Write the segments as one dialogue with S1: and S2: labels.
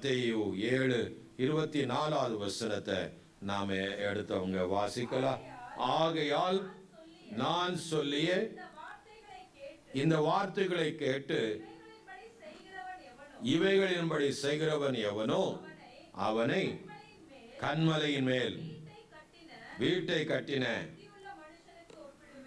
S1: மத்தேயு 7:24 வசனத்தை நாம எடுத்தவங்க வாசிக்கலாம். ஆகையால் நான் சொல்லிய இந்த வார்த்தைகளை கேட்டு இவைகளின்படி செய்கிறவன் எவனோ அவனை கன்மலையின் மேல் வீட்டை கட்டின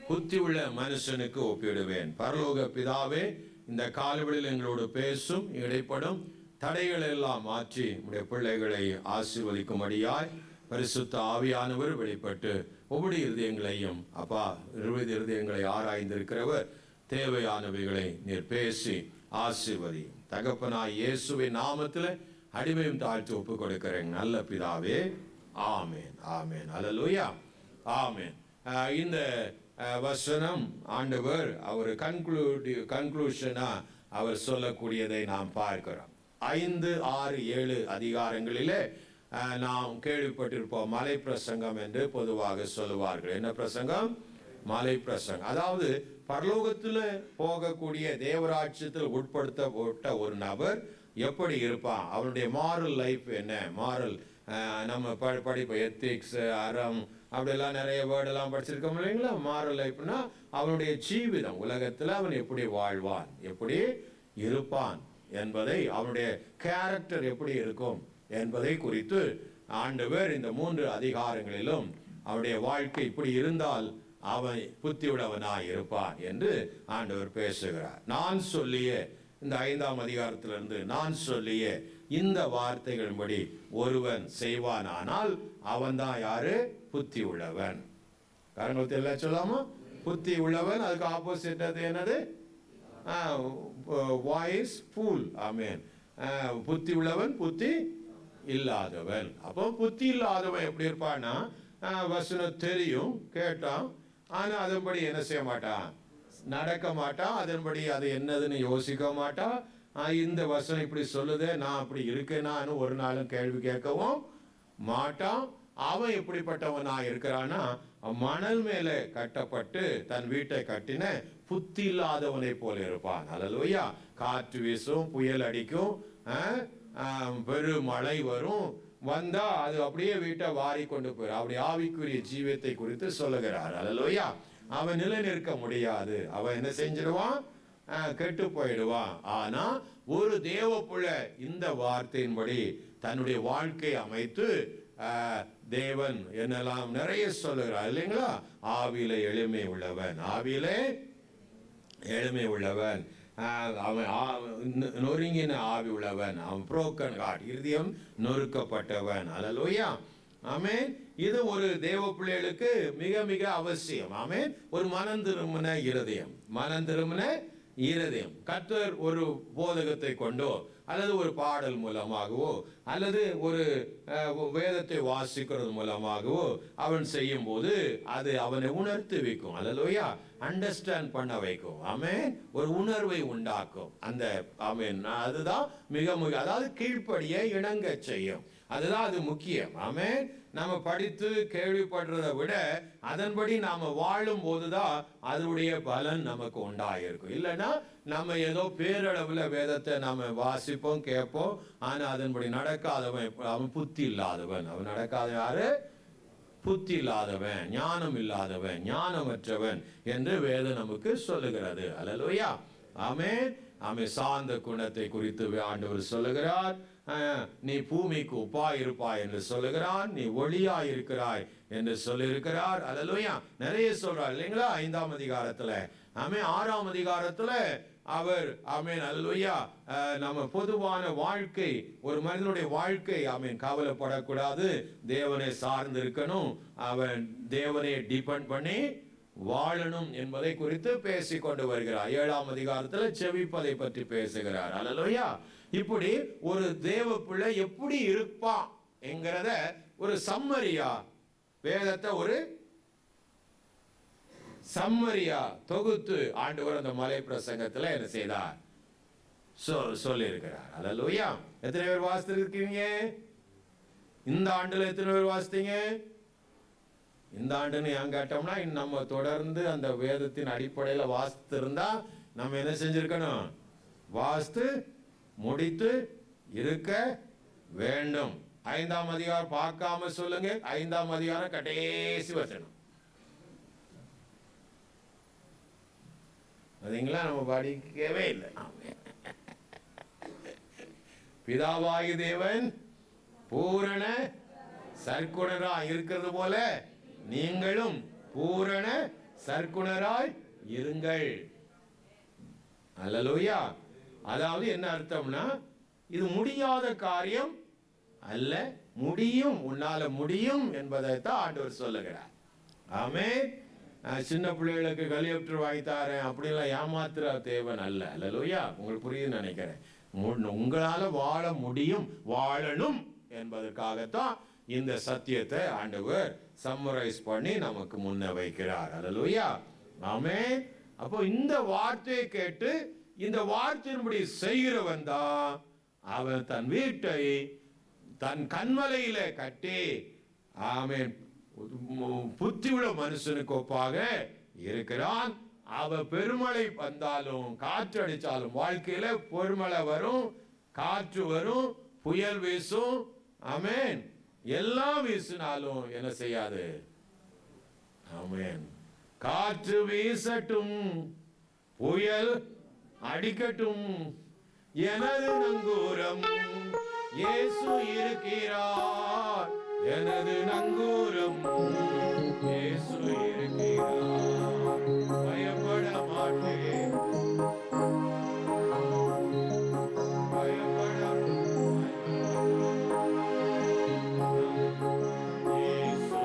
S1: புத்தி உள்ள மனுஷனுக்கு ஒப்பிடுவேன். பரலோக பிதாவே, இந்த காலவெளியில் எங்களோடு பேசும் இடைப்படும் தடைகளை எல்லாம் மாற்றி உடைய பிள்ளைகளை ஆசீர்வதிக்கும்படியாய் பரிசுத்த ஆவியானவர் வெளிப்பட்டு ஒவ்வொரு இருதயங்களையும் அப்பா இருதயங்களை ஆராய்ந்திருக்கிறவர் தேவையானவைகளை நீர் பேசி ஆசீர்வதி. தகப்பனாய் இயேசுவின் நாமத்தில் அடிமையும் தாழ்த்தி ஒப்பு கொடுக்கிறேன் நல்ல பிதாவே. ஆமேன், ஆமேன், அல்லேலூயா, ஆமேன். இந்த வசனம் ஆண்டவர் அவர் கன்க்ளூஷனா அவர் சொல்லக்கூடியதை நாம் பார்க்கிறோம். 5, 6, 7 அதிகாரங்களிலே நாம் கேள்விப்பட்டிருப்போம். மலை பிரசங்கம் என்று பொதுவாக சொல்லுவார்கள். என்ன பிரசங்கம்? மலை பிரசங்கம். அதாவது பரலோகத்தில் போகக்கூடிய தேவராட்சியத்தில் உட்படுத்தப்பட்ட ஒரு நபர் எப்படி இருப்பான், அவனுடைய மாரல் லைஃப் என்ன, மாரல் நம்ம படிப்பு எத்திக்ஸ், அறம், அப்படியெல்லாம் நிறைய வேர்டெல்லாம் படிச்சிருக்கோம் இல்லைங்களா. மாரல் லைஃப்னா அவனுடைய ஜீவிதம், உலகத்தில் அவன் எப்படி வாழ்வான், எப்படி இருப்பான் என்பதை, அவனுடைய கேரக்டர் எப்படி இருக்கும் என்பதை குறித்து ஆண்டவர் இந்த 3 அதிகாரங்களிலும் அவனுடைய வாழ்க்கை இப்படி இருந்தால் அவன் புத்தியுள்ளவனாய் இருப்பான் என்று ஆண்டவர் பேசுகிறார். நான் சொல்லிய இந்த 5ஆம் அதிகாரத்திலிருந்து நான் சொல்லிய இந்த வார்த்தைகளின்படி ஒருவன் செய்வானானால் அவன் தான் யாரு? புத்தி உள்ளவன். காரணத்தை எல்லாம் சொல்லாம புத்தி உள்ளவன். அதுக்கு ஆப்போசிட் அது என்னது? Wise fool. ஆமேன். புத்தி உள்ளவன் புத்தி இல்லாதவன். அப்போ புத்தி இல்லாதவன் எப்படி இருப்பான்னா, வசனம் தெரியும், கேட்டான், ஆனா அதன்படி என்ன செய்ய மாட்டான், நடக்க மாட்டான். அதன்படி அது என்னதுன்னு யோசிக்க மாட்டான். இந்த வசனம் இப்படி சொல்லுதே, நான் அப்படி இருக்கேனான்னு ஒரு நாளும் கேள்வி கேட்கவும் மாட்டான். அவன் எப்படிப்பட்டவனா இருக்கிறான்னா, மணல் மேல கட்டப்பட்டு தன் வீட்டை கட்டின புத்தி இல்லாதவனை போல இருப்பான். அல்லேலூயா. காற்று வீசும், புயல் அடிக்கும், பெருமழை வரும், வந்தா அது அப்படியே வீட்டை வாரி கொண்டு போயிடும். அப்படி ஆவிக்குரிய ஜீவியத்தை குறித்து சொல்லுகிறார். அல்லேலூயா. அவன் நிலை நிற்க முடியாது. அவன் என்ன செஞ்சிடுவான்? கெட்டு போயிடுவான். ஆனா ஒரு தேவ பிள்ளை இந்த வார்த்தையின்படி தன்னுடைய வாழ்க்கை அமைத்து தேவன் என்னெல்லாம் நிறைய சொல்லுகிறார் இல்லைங்களா. ஆவியிலே எளிமை உள்ளவன், ஆவியிலே எளிமை உள்ளவன், அவன் நொறுங்கின ஆவி உள்ளவன், அவன் புரோக்கன் ஹார்ட், இருதயம் நொறுக்கப்பட்டவன். அல்லேலூயா. ஆமென். இது ஒரு தேவ பிள்ளைகளுக்கு மிக மிக அவசியம். ஆமென். ஒரு மனம் திரும்பின இருதயம், மனம் திரும்பின இருதயம். கர்த்தர் ஒரு போதகத்தை கொண்டோ அல்லது ஒரு பாடல் மூலமாகவோ அல்லது ஒரு வேதத்தை வாசிக்கிறது மூலமாகவோ அவன் செய்யும் போது அது அவனை உணர்த்தி வைக்கும். அல்லேலூயா. அண்டர்ஸ்டாண்ட் பண்ண வைக்கும். ஆமென். ஒரு உணர்வை உண்டாக்கும். அந்த ஆமென், அதுதான் மிக மிக, அதாவது கீழ்ப்படிய இணங்க செய்யும். அதுதான் அது முக்கியம். ஆமென். நம்ம படித்து கேள்விப்படுறதை விட அதன்படி நாம வாழும் போதுதான் அதனுடைய பலன் நமக்கு உண்டாயிருக்கும். இல்லைன்னா நம்ம ஏதோ பேரளவுல வேதத்தை நாம வாசிப்போம், கேட்போம், ஆனா அதன்படி நடக்காதவன் அவன் புத்தி இல்லாதவன். அவன் நடக்காத யாரு? புத்தி இல்லாதவன், ஞானம் இல்லாதவன், ஞானமற்றவன் என்று வேதம் நமக்கு சொல்லுகிறது. அல்லேலூயா. ஆமென். ஆமென். சாந்த குணத்தை குறித்து ஆண்டவர் சொல்லுகிறார். நீ பூமிக்கு உப்பாய் இருப்பாய் என்று சொல்லுகிறான். நீ ஒளியாய் இருக்கிறாய் என்று சொல்லியிருக்கிறார். அல்லேலூயா. நிறைய சொல்றார் இல்லைங்களா 5ஆம் அதிகாரத்துல. ஆமென். 6ஆம் அதிகாரத்துல அவர் ஆமென் அல்லேலூயா நம்ம பொதுவான வாழ்க்கை, ஒரு மனிதனுடைய வாழ்க்கை ஆமென் கவலைப்படக்கூடாது, தேவனை சார்ந்து இருக்கணும், அவன் தேவனை டிபெண்ட் பண்ணி வாழணும் என்பதை குறித்து பேசிக் கொண்டு வருகிறார். 7ஆம் அதிகாரத்தில் செவிப்பதை பற்றி பேசுகிறார். அல்லேலூயா. இப்படி ஒரு தேவ பிள்ளை எப்படி இருப்பான் என்கிறத ஒரு சம்மரியா, வேதத்தை ஒரு சம்மரியா தொகுத்து ஆண்டவர் அந்த மலை பிரசங்கத்தில் என்ன செய்தார்? சொல்லி இருக்கிறார். அல்லேலூயா. எத்தனை பேர் வாசித்திருக்கீங்க? இந்த ஆண்டுல எத்தனை பேர் வாசித்தீங்க? இந்த ஆண்டுன்னு ஏன் கேட்டோம்னா, நம்ம தொடர்ந்து அந்த வேதத்தின் அடிப்படையில் வாசித்து இருந்தா நம்ம என்ன செஞ்சிருக்கணும்? வாசித்து முடித்து இருக்க வேண்டும். 5ஆம் அதிகாரம் பார்க்காம சொல்லுங்க. 5ஆம் அதிகாரம் கடைசி வசனம். அதுங்களா நம்ம படிக்கவே இல்லை. பிதாவாகி தேவன் பூரண சற்குணராய் இருக்கிறது போல நீங்களும் பூரண சற்குணராய் இருங்கள். அல்லேலூயா. அதாவது என்ன அர்த்தம்னா, இது முடியாத காரியம் அல்ல, முடியும், உன்னால முடியும் என்பதைத்தான் ஆண்டவர் சொல்லுகிறார். ஆமென். சின்ன பிள்ளைகளுக்கு ஹெலிகாப்டர் வாங்கி தரேன் அப்படிலாம் ஏமாத்துற தேவன் அல்ல. அல்லேலூயா. உங்களுக்கு புரியுதுன்னு நினைக்கிறேன். உங்களால வாழ முடியும், வாழணும் என்பதற்காகத்தான் இந்த சத்தியத்தை ஆண்டவர் சம்மரைஸ் பண்ணி நமக்கு முன்ன வைக்கிறார். அல்லேலூயா. ஆமென். அப்போ இந்த வார்த்தையை கேட்டு இந்த வார்த்தையின்படி செய்கிறவன் தான் அவன் தன் வீட்டை தன் கண்மலையில கட்டி, ஆமென், புத்தியுள்ள மனுஷனுக்கு ஒப்பாக இருக்கிறான். அவ பெருமழை வந்தாலும் காற்று அடிச்சாலும், வாழ்க்கையில பெருமழை வரும், காற்று வரும், புயல் வீசும், ஆமென், எல்லாம் வீசினாலும் என்ன செய்யாது. ஆமென். காற்று வீசட்டும், புயல் அடிக்கட்டும், எனது நங்கூரம் இயேசு இருக்கிறார், எனது நங்கூரம் இயேசு இருக்கிறார், பயப்பட மாட்டேன், பயப்பட இயேசு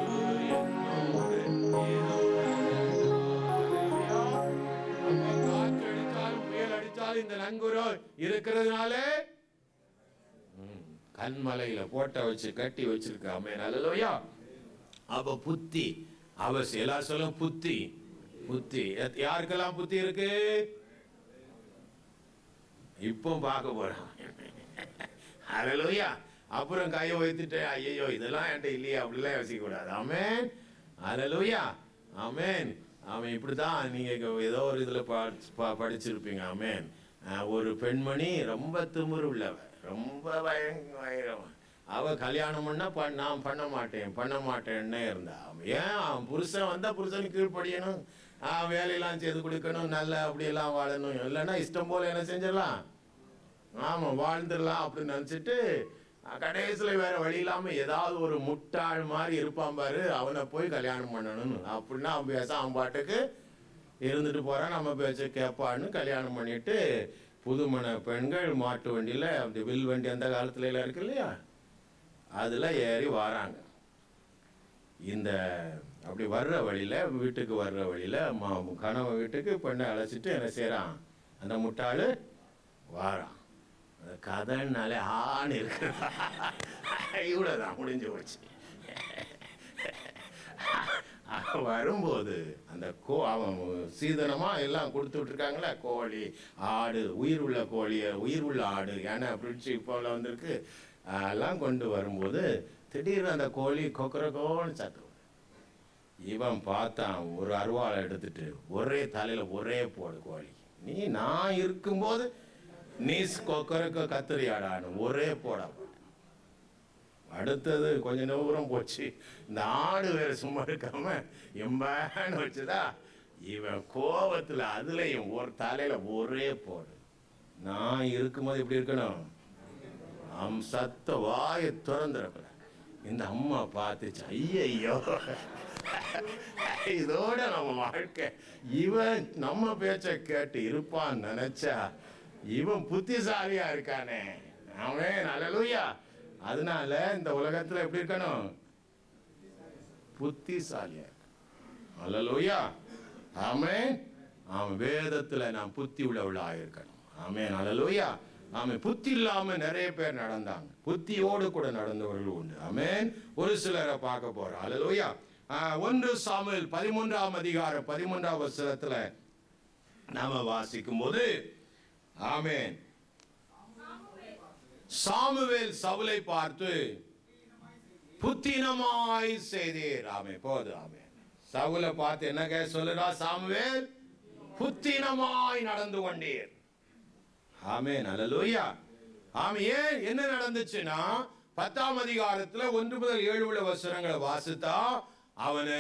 S1: என்னோடு காற்றடிச்சாலும் புயல் அடிச்சாலும் இந்த நங்கூரம் இருக்கிறதுனால கண்மலையில போட்ட வச்சு கட்டி வச்சிருக்காமே. நல்லலோயா. அப்ப புத்தி அவசியம். எல்லாரும் சொல்லும் புத்தி. புத்தி யாருக்கெல்லாம் புத்தி இருக்கு இப்போ பார்க்க போறோம். அல்லேலூயா. அப்புறம் கையை வைத்துட்டு ஐயோ இதெல்லாம் என்கிட்ட இல்லையா அப்படிலாம் யோசிக்க கூடாது. ஆமென். அல்லேலூயா. ஆமென். அவன் இப்படிதான் நீங்க ஏதோ ஒரு இதுல படிச்சிருப்பீங்க. ஆமென். ஒரு பெண்மணி ரொம்ப திமிரு உள்ளவ, ரொம்ப பயங்கரம். அவ கல்யாணம் பண்ணா நான் பண்ண மாட்டேன்னே இருந்தா. ஏன்? அவன் புருஷன் வந்தா புருஷனுக்கு கீழ்ப்படியணும், வேலையெல்லாம் செய்து கொடுக்கணும், நல்ல அப்படியெல்லாம் வாழணும். இல்லைன்னா இஷ்டம் போல என்ன செஞ்சிடலாம், ஆமா வாழ்ந்துடலாம் அப்படின்னு நினைச்சிட்டு கடைசியில் வேற வழி இல்லாம ஏதாவது ஒரு முட்டாள் மாதிரி இருப்பான் பாரு, அவனை போய் கல்யாணம் பண்ணணும் அப்படின்னா அவன் பேச அவன் பாட்டுக்கு இருந்துட்டு போறான், நம்ம பேச்ச கேட்பான்னு கல்யாணம் பண்ணிட்டு புதுமண பெண்கள் மாட்டு வண்டியில, அப்படி வில் வண்டி அந்த காலத்துல எல்லாம் இருக்கு இல்லையா, அதுல ஏறி வராங்க. இந்த அப்படி வர்ற வழியில, வீட்டுக்கு வர்ற வழியில கணவன் வீட்டுக்கு பெண்ணை அழைச்சிட்டு என்ன செய்யறான், அந்த முட்டாளு வாரான். அந்த கதைனாலே ஆண் இருக்கு, இவ்வளவுதான் முடிஞ்சு போச்சு. வரும்போது அந்த அவன் சீதனமா எல்லாம் கொடுத்துட்டு இருக்காங்களே, கோழி, ஆடு, உயிர் உள்ள கோழி, உயிர் உள்ள ஆடு, ஏன்னா பிடிச்சி இப்போல வந்திருக்கு, எல்லாம் கொண்டு வரும்போது திடீர்னு அந்த கோழி கொக்கரக்கோன்னு சத்து. இவன் பார்த்தான், ஒரு அருவாளை எடுத்துட்டு ஒரே தலையில ஒரே போடு கோழி. நீ நான் இருக்கும்போது நீ கொக்கரக்க கத்திரியாடான்னு ஒரே போடா. அடுத்தது கொஞ்ச நேரம் போச்சு, இந்த ஆடு வேற சும்மா இருக்காம எம்பான்னு வச்சுதா, இவன் கோபத்துல அதுலயும் ஒரு தலையில ஒரே போடு. நான் இருக்கும்போது எப்படி இருக்கணும், சத்த வாயை திறந்துடக்கூடாது. இந்த அம்மா பார்த்துச்சு, ஐயோ இதோட நம்ம வாழ்க்கை, இவன் நம்ம பேச்ச கேட்டு இருப்பான்னு நினைச்சா இவன் புத்திசாலியா இருக்கானே. அவன் அல்லேலூயா. அதனால இந்த உலகத்துல எப்படி இருக்கணும், புத்திசாலியா. அல்லேலூயா. ஆமென். அவன் வேதத்துல நாம் புத்தி உள்ளவளா இருக்கணும். ஆமென். அல்லேலூயா. ஆமென். புத்தி இல்லாம நிறைய பேர் நடந்தாங்க, புத்தியோடு கூட நடந்தவர்கள் உண்டு. ஆமென். ஒரு சிலரை பார்க்க போறோம். அல்லேலூயா. 1 சாமுவேல் 13ஆம் அதிகாரம் 13ஆம் வசனத்துல நாம வாசிக்கும் போது, ஆமென், சாமுவேல் சவுலை பார்த்து புத்தினமாய் செய்தீர். ஆமென். போது. ஆமென். சவுலை பார்த்து என்ன சொல்லுறா, சாமுவேல் புத்தினமாய் நடந்து கொண்டீர். ஆமென். அல்லேலூயா. ஆமா, ஏன் என்ன நடந்துச்சுன்னா 10ஆம் அதிகாரத்துல 1 முதல் 7 உள்ள வசனங்களை வாசித்தா அவனை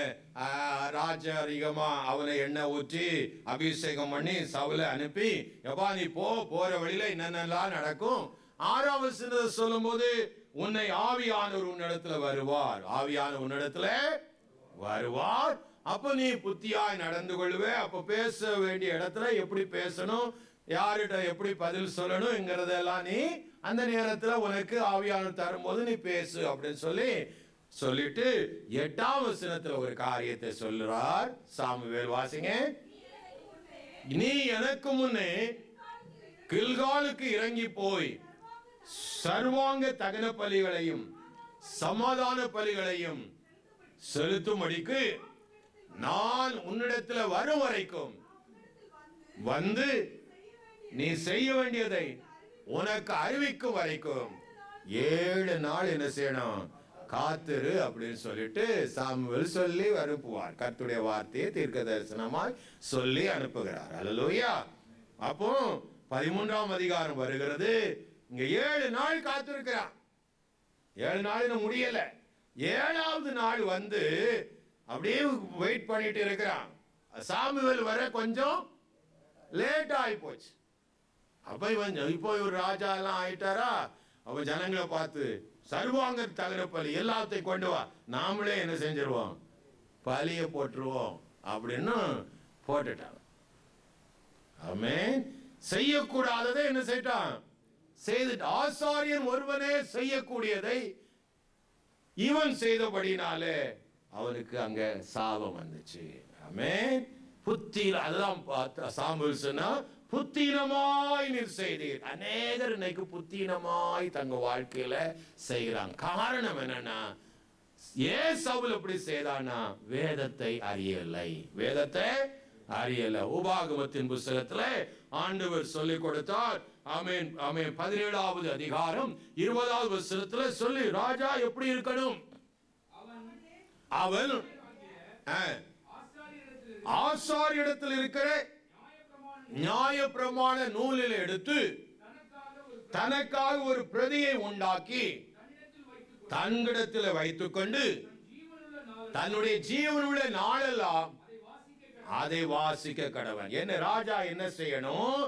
S1: ராஜரிகமா அவனை எண்ணெய் ஊற்றி அபிஷேகம் பண்ணி சவுலை அனுப்பி, எப்பா நீ போற வழியில என்னென்னலாம் நடக்கும். 6ஆம் வசனத்தை சொல்லும் போது, உன்னை ஆவியானவர் உன்னிடத்துல வருவார், ஆவியானவர் உன்னிடத்துல வருவார், அப்ப நீ புத்தியாய் நடந்து கொள்வே. அப்ப பேச வேண்டிய இடத்துல எப்படி பேசணும், யார்கிட்ட எப்படி பதில் சொல்லணும்ங்கிறதெல்லாம் நீ அந்த நேரத்துல உனக்கு ஆவியானவர் தரும்போது நீ பேசு அப்படின்னு சொல்லிட்டு 8ஆம் வசனத்துல ஒரு காரியத்தை சொல்லுறார் சாமுவேல். வாசிங்க. நீ எனக்கு முன்னே கில்காலுக்கு இறங்கி போய் சர்வாங்க தகன பலிகளையும் சமாதான பலிகளையும் செலுத்தும்படிக்கு நான் உன்னிடத்துல வரும் வரைக்கும் வந்து நீ செய்ய வேண்டியதை உனக்கு அறிவிக்கும் வரைக்கும் 7 நாள் என்ன செய்யணும், காத்திரு அப்படின்னு சொல்லிட்டு சாமுவேல் சொல்லி அனுப்புவார். கர்த்தருடைய வார்த்தையை தீர்க்க தரிசனமாய் சொல்லி அனுப்புகிறார். அல்லேலூயா. அப்போ 13ஆம் அதிகாரம் வருகிறது. இங்க 7 நாள் காத்திருக்கிறான். 7 நாள் முடியல. 7ஆவது நாள் வந்து அப்படியே வெயிட் பண்ணிட்டு இருக்கிறான். சாமுவேல் வர கொஞ்சம் லேட் ஆகி போச்சு. அப்ப இப்போ ஒரு ராஜா எல்லாம் ஆயிட்டாரா, அவ ஜனங்களை பார்த்து சர்வாங்க தகன பலி எல்லாத்தையும் கொண்டு வா, நாமளே என்ன செஞ்சிருவோம், பலியை போட்டுருவோம் அப்படின்னு போட்டுட்டான். ஆமென். செய்யக்கூடாததை என்ன செய்தான், செய்துட்டு. ஆசாரியன் ஒருவனே செய்யக்கூடியதை இவன் செய்தபடினாலே அவனுக்கு அங்க சாபம் வந்துச்சு. ஆமென். புத்தியில அதுதான் சாமுவேல் சொன்னா, புத்தீனமாய் நீர் செய்தீர். அநேகர் இன்னைக்கு புத்தீனமாய் தங்க வாழ்க்கையில செய்கிறாங்க. காரணம் என்னன்னா, ஏன் சவுல் அப்படி செய்தானா, வேதத்தை அறியலை, வேதத்தை அறியல. உபாகமத்தின் புத்தகத்துல ஆண்டவர் சொல்லிக் கொடுத்தார். ஆமென் ஆமென். 17ஆவது அதிகாரம் 20ஆவது வசனத்துல சொல்லி, ராஜா எப்படி இருக்கணும், அவன் ஆசாரியரிடத்தில் இருக்கிற நியாயப்பிரமாண நூலில் எடுத்து தனக்காக ஒரு பிரதியை உண்டாக்கி தன்னிடத்தில் வைத்துக் கொண்டு தன்னுடைய ஜீவனுள்ள நாளெல்லாம் அதை வாசிக்க கடவன். என்ன ராஜா என்ன செய்யணும்,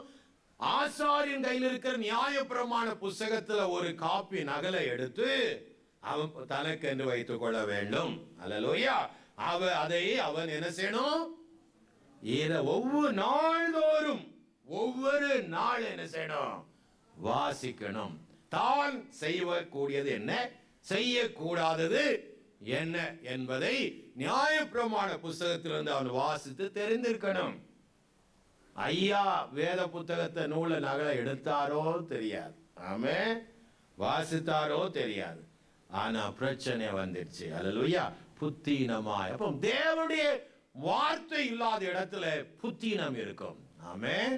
S1: ஆசாரியன் கையில் இருக்கிற நியாயப்பிரமாண புஸ்தகத்துல ஒரு காப்பி நகலை எடுத்து அவன் தனக்கு என்று வைத்துக் கொள்ள வேண்டும். அல்லேலூயா. அதை அவன் என்ன செய்யணும், ஒவ்வொரு நாள்தோறும் ஒவ்வொரு நாள் என்ன செய்யணும், வாசிக்கணும். தான் செய்யக்கூடியது என்ன, செய்யக்கூடாதது என்ன என்பதை நியாயப்பிரமாண புஸ்தகத்திலிருந்து அவன் வாசித்து தெரிந்திருக்கணும். ஐயா வேத புத்தகத்தை நூலை நகலை எடுத்தாரோ தெரியாது, ஆமென், வாசித்தாரோ தெரியாது. ஆனா பிரச்சனை வந்துடுச்சு. அல்லேலூயா. புத்தீனமாய். அப்போ தேவனுடைய வார்த்தை இல்லாத இடத்துல புத்தீனம் இருக்கும். ஆமென்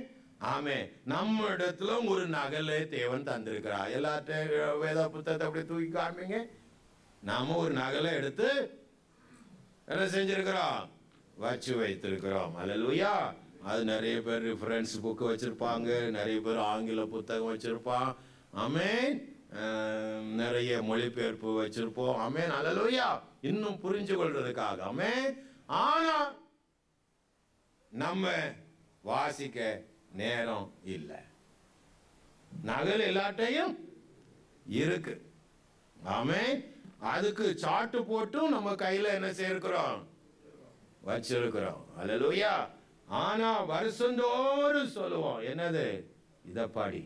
S1: ஆமென். நம்ம இடத்துல ஒரு நகலை தேவன் தந்திருக்கிறார். எல்லாத்தையும் வேத புத்தகத்தை அப்படி தூக்கி காமிங்க. நாம ஒரு நகலை எடுத்து என்ன செஞ்சிருக்கிறோம், வச்சு வைத்திருக்கிறோம். அல்லேலூயா. அது நிறைய பேர் ரெஃபரன்ஸ் புக் வச்சிருப்பாங்க, நிறைய பேர் ஆங்கில புத்தகம் வச்சிருப்பான். ஆமென். நிறைய மொழிபெயர்ப்பு வச்சிருப்போம். ஆமென். அல்லேலூயா. இன்னும் புரிஞ்சு கொள்றதுக்காக. ஆமென். ஆனா நம்ம வாசிக்க நேரம் இல்லை. நகல் எல்லாட்டையும் இருக்கு. ஆமென். அதுக்கு சாட்டு போட்டும் நம்ம கையில என்ன செய்யிருக்கிறோம், வச்சிருக்கிறோம். அல்லேலூயா. ஆனா வருஷந்தோறும் சொல்லுவோம், என்னது, இதை பாடி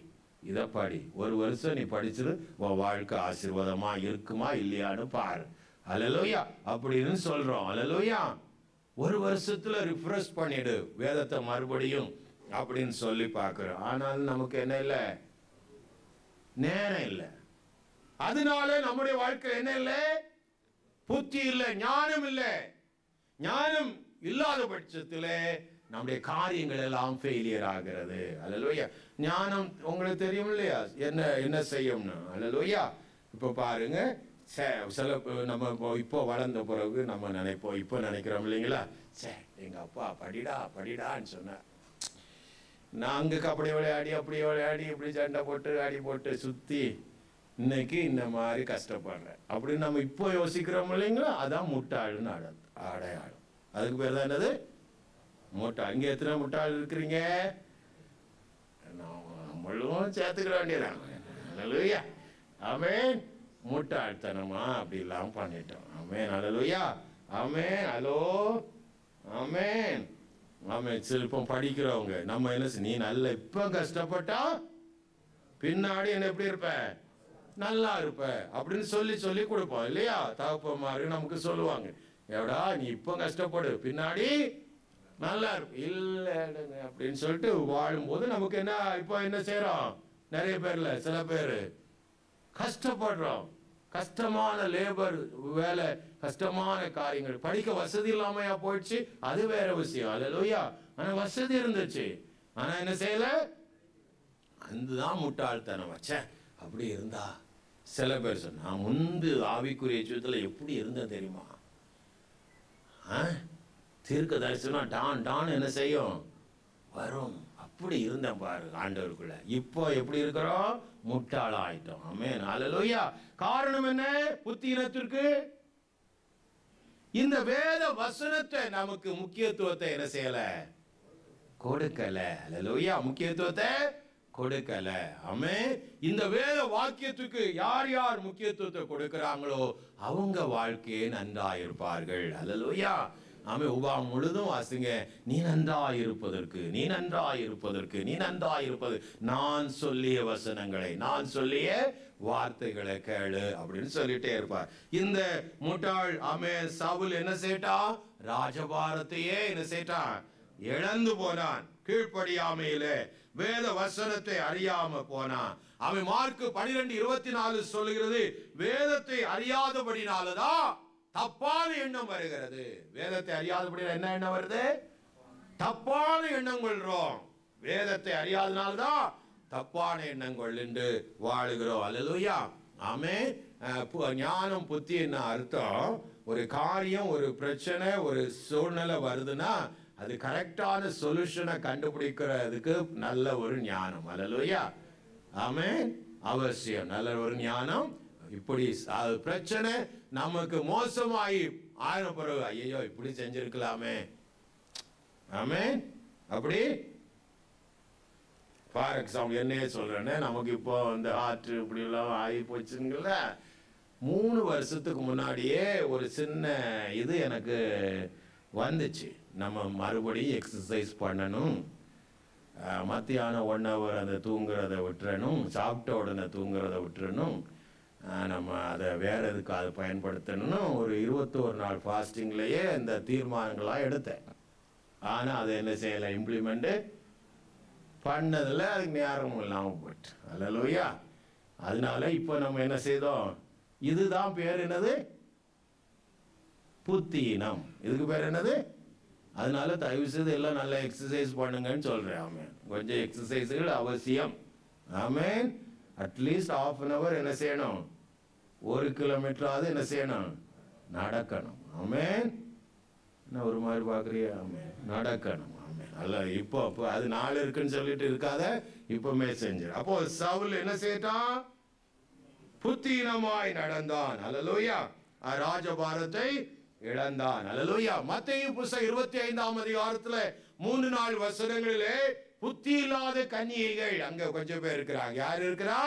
S1: இதை பாடி. ஒரு வருஷம் நீ படிச்சிரு, உன் வாழ்க்கை ஆசீர்வாதமா இருக்குமா இல்லையான்னு பாரு. அல்லேலூயா. அப்படின்னு சொல்றோம். அல்லேலூயா. ஒரு வருஷத்துல ரிஃப்ரெஷ் பண்ணிடு வேதத்தை மறுபடியும் அப்படின்னு சொல்லி பார்க்கிறோம். ஆனாலும் நமக்கு என்ன இல்லை, நேரம் இல்லை. அதனால நம்முடைய வாழ்க்கை என்ன இல்லை, புத்தி இல்லை, ஞானம் இல்லை. ஞானம் இல்லாத பட்சத்தில் நம்முடைய காரியங்கள் எல்லாம் ஃபெயிலியர் ஆகிறது. அல்லேலூயா. ஞானம் உங்களுக்கு தெரியும் இல்லையா, என்ன என்ன செய்யும்னு. அல்லேலூயா. இப்போ பாருங்க, சில நம்ம இப்போ வளர்ந்த பிறகு நம்ம நினைப்போம், இப்போ நினைக்கிறோம் இல்லைங்களா, சே எங்க அப்பா படிடான்னு சொன்ன, நாங்கள் அப்படி விளையாடி இப்படி சண்டை போட்டு அடி போட்டு சுற்றி இன்னைக்கு இந்த மாதிரி கஷ்டப்படுறேன் அப்படின்னு நம்ம இப்போ யோசிக்கிறோம் இல்லைங்களா? அதான் முட்டாள்னு அடையாளம். அதுக்கு பேர் தான் என்னது? முட்டாள். இங்கே எத்தனை முட்டாள் இருக்கிறீங்க? நம்மளும் சேர்த்துக்கிற வேண்டியதான். அல்லேலூயா. ஆமென். முட்டாள்தனமா அப்படிலாம் பண்ணிட்டோம். ஆமென். அல்லேலூயா. ஆமென். ஹலோ. ஆமென். ஆமென். சிலப்பம் படிக்கிறவங்க நம்ம என்ன, நீ நல்ல இப்ப கஷ்டப்பட்டா பின்னாடி என்ன எப்படி இருப்ப? நல்லா இருப்ப அப்படின்னு சொல்லி கொடுப்போம் இல்லையா? தகப்பமாரு நமக்கு சொல்லுவாங்க, எவடா நீ இப்ப கஷ்டப்படு, பின்னாடி நல்லா இருப்ப. இல்லைங்க அப்படின்னு சொல்லிட்டு வாழும்போது நமக்கு என்ன, இப்போ என்ன செய்யறோம்? நிறைய பேர்ல சில பேர் கஷ்டப்படுறோம். கஷ்டமான லேபர் வேலை, கஷ்டமான காரியங்கள். படிக்க வசதி இல்லாமையா போயிடுச்சு, அது வேற விஷயம். அல்லேலூயா. ஆனா வசதி இருந்துச்சு, ஆனா என்ன செய்யல? அதுதான் முட்டாள்தனம். வச்சேன் அப்படி இருந்தா. சில பேர் சொன்னா முன்பு ஆவிக்குரிய ஜீவிதத்தில் எப்படி இருந்தேன் தெரியுமா? தீர்க்க தரிசனம் டான் என்ன செய்யும்? வரும். அப்படி இருந்தேன் பாரு ஆண்டவருக்குள்ள. இப்போ எப்படி இருக்கிறோம்? முட்டாளா ஆயிட்டோம். ஆமென். அல்லேலூயா. காரணம் என்ன? புத்தியினத்திற்கு இந்த வேத வசனத்தை நமக்கு முக்கியத்துவத்தை என்ன செய்யல? கொடுக்கல. அல்லேலூயா. முக்கியத்துவத்தை கொடுக்கல. ஆமென். இந்த வேத வாக்கியத்துக்கு யார் யார் முக்கியத்துவத்தை கொடுக்கிறாங்களோ அவங்க வாழ்க்கையே நன்றாயிருப்பார்கள். அல்லேலூயா. ஆமென். உபாகம் முழுதும் வாசிங்க. நீ நன்றாயிருப்பதற்கு, நீ நன்றாயிருப்பதற்கு, நீ நன்றாயிருப்பது, நான் சொல்லிய வசனங்களை, நான் சொல்லிய வார்த்தைகளை கேளு அப்படின்னு சொல்லிட்டே இருப்பார். இந்த முட்டாள் ஆமென் சவுல் என்ன செய்தான்? ராஜபாரத்தையே என்ன செய்தான்? இழந்து போனான். கீழ்ப்படியாமையிலே வேத வசனத்தை அறியாம போனான். அவன் மார்க் 12:24 சொல்லுகிறது, வேதத்தை அறியாதபடினாலதான் தப்பான எண்ணம் வருகிறது. வேதத்தை அறியாதபடி என்ன எண்ணம் வருது? தப்பான எண்ணம் கொள்றோம். வேதத்தை அறியாதனால்தான் தப்பான எண்ணங்கள் என்று வாழுகிறோம். அல்லேலூயா. ஆமென். ஞானம் புத்தி என்ன அர்த்தம்? ஒரு காரியம், ஒரு பிரச்சனை, ஒரு சூழ்நிலை வருதுன்னா அது கரெக்டான சொல்யூஷனை கண்டுபிடிக்கிறதுக்கு நல்ல ஒரு ஞானம். அல்லேலூயா. ஆமென். அவசியம் நல்ல ஒரு ஞானம். இப்படி பிரச்சனை நமக்கு மோசமாயி ஆயின பிறகு ஐயோ இப்படி செஞ்சிருக்கலாமே. ஆமென். அப்படி ஃபார் எக்ஸாம்பிள் என்னையே சொல்றேன்னு, நமக்கு இப்போ இந்த ஹார்ட் இப்படி எல்லாம் ஆகி போச்சுங்கள. 3 வருஷத்துக்கு முன்னாடியே ஒரு சின்ன இது எனக்கு வந்துச்சு. நம்ம மறுபடியும் எக்ஸசைஸ் பண்ணணும், மத்தியானம் 1 hour அதை தூங்குறத விட்டுறணும், சாப்பிட்ட உடனே தூங்குறத விட்டுறணும், நம்ம அதை வேற எதுக்கு அதை பயன்படுத்தணும்னு ஒரு 21 நாள் ஃபாஸ்டிங்லேயே இந்த தீர்மானங்களாக எடுத்தேன். ஆனால் அதை என்ன செய்யலை, இம்ப்ளிமெண்ட்டு பண்ணதில் அதுக்கு நேரம் இல்லாமல் போயிட்டு. அல்லேலூயா. அதனால இப்போ நம்ம என்ன செய்தோம்? இதுதான் பேர் என்னது? புத்தியினம். இதுக்கு பேர் என்னது? அதனால தயவு செய்து எல்லாம் நல்லா எக்ஸசைஸ் பண்ணுங்கன்னு சொல்கிறேன். ஆமென். கொஞ்சம் எக்ஸசைஸுகள் அவசியம். ஆமென். அட்லீஸ்ட் 1/2 hour என்ன செய்யணும்? 1 கிலோமீட்டராவது என்ன செய்யணும்? நடக்கணும். ஆமென். என்ன ஒரு மாதிரி பார்க்குறியா? ஆமென். நடக்கணும். ஆமென். அல்ல இப்போ அது நாள் இருக்குன்னு சொல்லிட்டு இருக்காத, இப்பவுமே செஞ்சு. அப்போ சவுல் என்ன செய்தான்? புத்தியினமாய் நடந்தான். அல்லேலூயா. ராஜபாரத்தை இழந்தான். அல்லேலூயா. மத்தேயு புஸ்தகம் 25ஆம் அதிகாரத்துல 3-4 வசனங்களிலே புத்தி இல்லாத கன்னிகைகள் அங்க கொஞ்சம் பேர் இருக்கிறாங்க. யார் இருக்கிறா?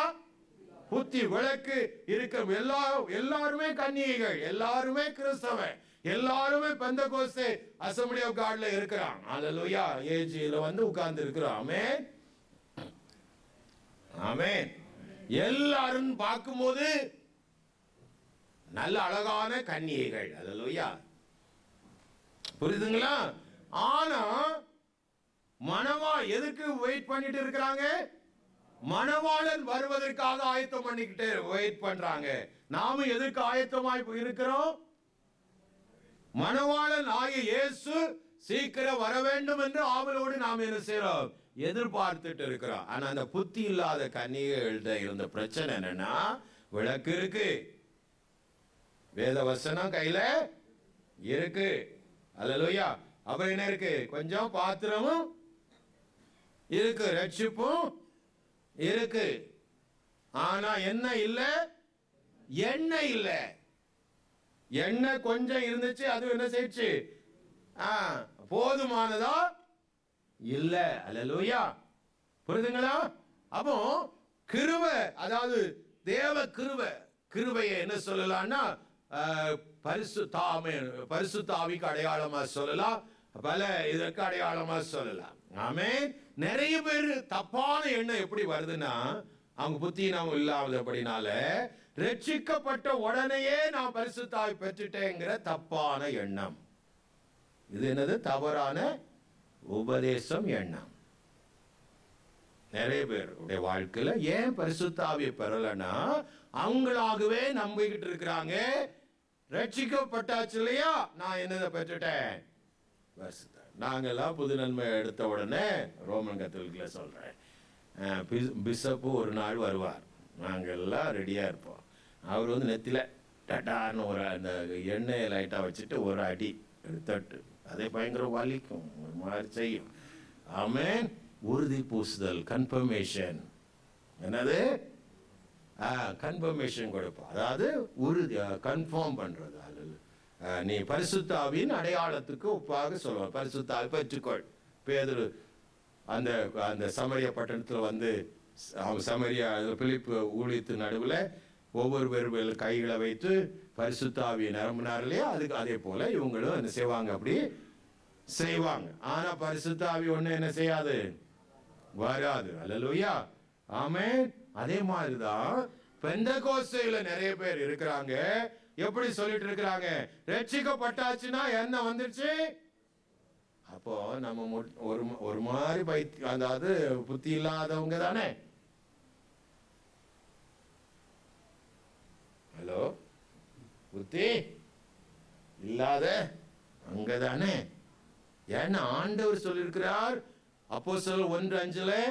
S1: புத்தி விளக்கு இருக்க எல்லாருமே கன்னிகைகள், எல்லாருமே கிறிஸ்தவன், எல்லாருமே பெந்தகோஸ்தே அசெம்பிளி ஆஃப் காட்ல இருக்கிறான். அல்லேலூயா. ஏஜில வந்து உட்கார்ந்து இருக்கிறோம். ஆமென். ஆமென். எல்லாரும் பார்க்கும்போது நல்ல அழகான கன்னிகைகள். அல்லேலூயா. புரியுதுங்களா? ஆனா எதுக்கு வெயிட் பண்ணிட்டு இருக்கிறாங்க? மணவாளன் வருவதற்காக ஆயத்தம் பண்ணிக்கிட்டு வெயிட் பண்றாங்க. நாம எதற்கு ஆயத்தமாய் இருக்கிறோம்? மணவாளன் ஆகிய இயேசு சீக்கிரம் வர வேண்டும் என்று ஆவலோடு நாம் என்ன செய்யறோம்? எதிர்பார்த்துட்டு இருக்கிறோம். ஆனா அந்த புத்தி இல்லாத கன்னிகைகள்ட்ட இருந்த பிரச்சனை என்னன்னா, விளக்கு இருக்கு, வேத வசனம் கையில இருக்கு. அல்லேலூயா. அப்புறம் என்ன இருக்கு? கொஞ்சம் பாத்திரமும் இருக்கு, ரட்சிப்பும் இருக்கு. ஆனா என்ன இல்ல? எண்ணெய் இல்ல. எண்ணெய் கொஞ்சம் இருந்துச்சு, அது என்ன செய்யுச்சு? போதுமானதா இல்ல. அல்லேலூயா. புரியுதுங்களா? அப்போ கிருபை, அதாவது தேவ கிருபை, கிருபையை என்ன சொல்லலாம்னா பரிசுத்த ஆவிக்கு அடையாளமா சொல்லலாம், பல இதற்கு அடையாளமா சொல்லலாம். ஆமென். நிறைய பேர் தப்பான எண்ணம் எப்படி வருதுன்னா, அவங்க புத்தியினம் இல்லாதபடினால ரட்சிக்கப்பட்ட உடனேயே நான் பரிசுத்த ஆவி பெற்றுட்டேங்கிற தப்பான எண்ணம். இது என்னது? தவறான உபதேசம், எண்ணம். நிறைய பேருடைய வாழ்க்கையில ஏன் பரிசுத்த ஆவியை பெறலன்னா, அவங்களாகவே நம்பிக்கிட்டு இருக்கிறாங்க, ரட்சிக்கப்பட்டாச்சு இல்லையா, நான் என்னதை பெற்றுட்டேன். நாங்கெல்லாம் புது நன்மை எடுத்த உடனே ரோமன் கத்தோலிக்கல சொல்றேன், பிஷப்பு ஒரு நாள் வருவார், நாங்கெல்லாம் ரெடியா இருப்போம். அவர் வந்து நெத்தில டட்டான்னு ஒரு அந்த எண்ணெய் லைட்டா வச்சுட்டு ஒரு அடி தட்டு, அதே பயங்கர வலிக்கும், ஒரு மாதிரி செய்யும். ஆமென். உறுதி பூசுதல், கன்ஃபர்மேஷன். என்னது? கன்ஃபர்மேஷன் கொடுப்போம், அதாவது உறுதி, கன்ஃபார்ம் பண்றது. நீ பரிசுத்த ஆவியின் அடையாளத்துக்கு ஒப்பாக சொல்லுவார், பரிசுத்த ஆவி பெற்றுக்கொள். பேதுரு அந்த அந்த சமரிய பட்டணத்தில் வந்து சமரியா பிலிப்பு ஊழியத்து நடுவில் ஒவ்வொரு பேர் கைகளை வைத்து பரிசுத்த ஆவியை நிரம்பினார் இல்லையா, அதுக்கு அதே போல இவங்களும் என்ன செய்வாங்க? அப்படி செய்வாங்க. ஆனா பரிசுத்த ஆவி ஒண்ணு என்ன செய்யாது? வராது. அல்லேலூயா. ஆமென். அதே மாதிரிதான் பெந்தெகோஸ்தேல நிறைய பேர் இருக்கிறாங்க. எப்படி சொல்லிட்டு இருக்கிறாங்க? ரட்சிக்கப்பட்டாச்சுன்னா என்ன வந்துருச்சு? அப்போ நம்ம ஒரு மாதிரி பைத்தியம், அதாவது புத்தி இல்லாதவங்க தானே. ஹலோ, புத்தி இல்லாத அங்கதானே. ஏன்னா ஆண்டவர் சொல்லியிருக்கிறார், அப்போஸ்தலர் 1:5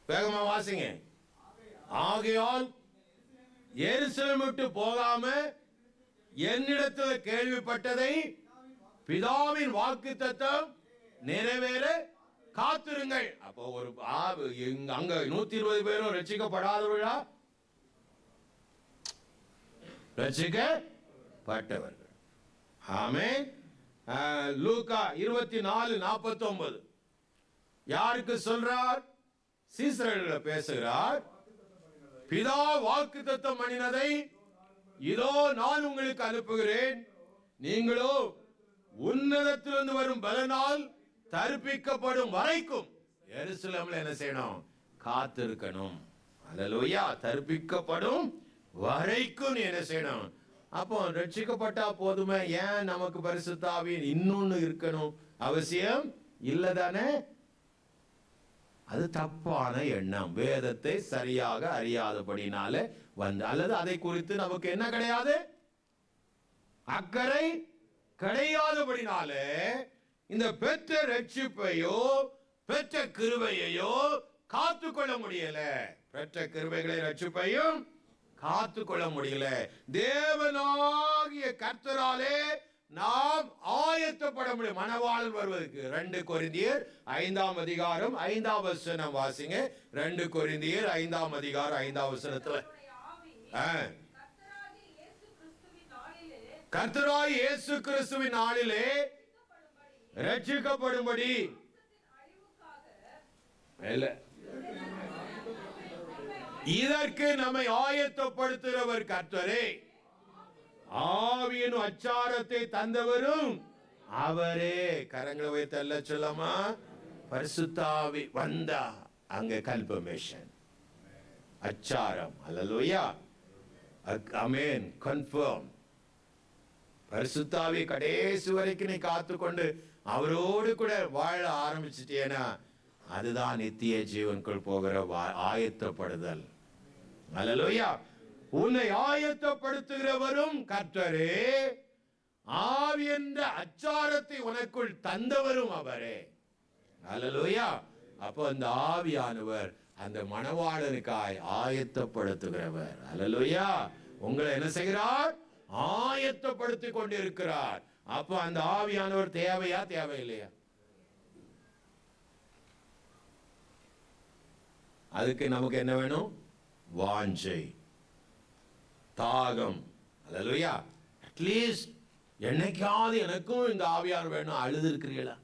S1: வேகமா வாசிங்க. ஆகையால் எருசலேம் விட்டு போகாம என்னிடத்தில் கேள்விப்பட்டதை பிதாவின் வாக்குத்தத்தம் நிறைவேற காத்திருங்கள். அப்போ ஒரு அங்க 120 பேரும் ரட்சிக்கப்படாதவர்களா? ரட்சிக்கப்பட்டவர்கள். ஆமென். லூக்கா 24:49 யாருக்கு சொல்றார்? சீசர்கள் பேசுகிறார். பிதா வாக்குத்தத்தம் பண்ணினதை இதோ நான் உங்களுக்கு அனுப்புகிறேன், நீங்களோ உன்னதத்திலிருந்து வரும் பலனால் தரிப்பிக்கப்படும் வரைக்கும் எருசலேம்ல என்ன செய்யணும்? காத்திருக்கணும். அல்லேலூயா. தரிப்பிக்கப்படும் வரைக்கும் நீ என்ன செய்யணும்? அப்போ ரட்சிக்கப்பட்டா போதுமே, ஏன் நமக்கு பரிசுத்த ஆவி இன்னொன்னு இருக்கணும் அவசியம் இல்லதானே? அது தப்பான எண்ணம், வேதத்தை சரியாக அறியாதபடினால வந்து, அல்லது அதை குறித்து நமக்கு என்ன கிடையாது? அக்கறை கிடையாதபடினால இந்த பெற்ற ரட்சிப்பையோ பெற்ற கிருபையையோ காத்துக்கொள்ள முடியல. பெற்ற கிருபைகளை ரட்சிப்பையும் காத்துக்கொள்ள முடியல. தேவனாகிய கர்த்தராலே நாம் ஆயத்தப்பட முடியும் மணவாளன் வருவதற்கு. 2 கொரிந்தியர் 5:5 வாசிங்க. 2 கொரிந்தியர் 5:5 கர்த்தராகிய இயேசு கிறிஸ்துவின் நாளிலே ரட்சிக்கப்படும்படி இதற்கு நம்மை ஆயத்தப்படுத்துகிறவர் கர்த்தரே, ஆவியின் அச்சாரத்தை தந்தவரும் அவரே. கரங்களை வைத்து அல்ல சொல்லாமா? பரிசுத்த ஆவி வந்தா அங்க கன்ஃபர்மேஷன், அச்சாரம். அல்லேலூயா. ஆமென். கன்ஃபர்ம். பரிசுத்த ஆவி கடைசி வரைக்கும் நீ காத்துக்கொண்டு அவரோடு கூட வாழ ஆரம்பிச்சிட்டேனா, அதுதான் நித்திய ஜீவனுக்குள் போகிற ஆயத்தப்படுதல். அல்லேலூயா. உன்னை ஆயத்தப்படுத்துகிறவரும் கர்த்தரே, ஆவி என்ற அச்சாரத்தை உனக்குள் தந்தவரும் அவரே. அல்லேலூயா. அப்போ அந்த ஆவியானவர் அந்த மணவாளனுக்காய் ஆயத்தப்படுத்துகிறவர். அல்லேலூயா. உங்களை என்ன செய்கிறார்? ஆயத்தப்படுத்திக் கொண்டிருக்கிறார். அப்போ அந்த ஆவியானவர் தேவையா தேவையில்லையா? அதுக்கு நமக்கு என்ன வேணும்? வாஞ்சை, தாகம். அல்லேலூயா. அட்லீஸ்ட் என்னைக்காவது எனக்கும் இந்த ஆவியார் வேணும். அழுது இருக்கிறீங்களா?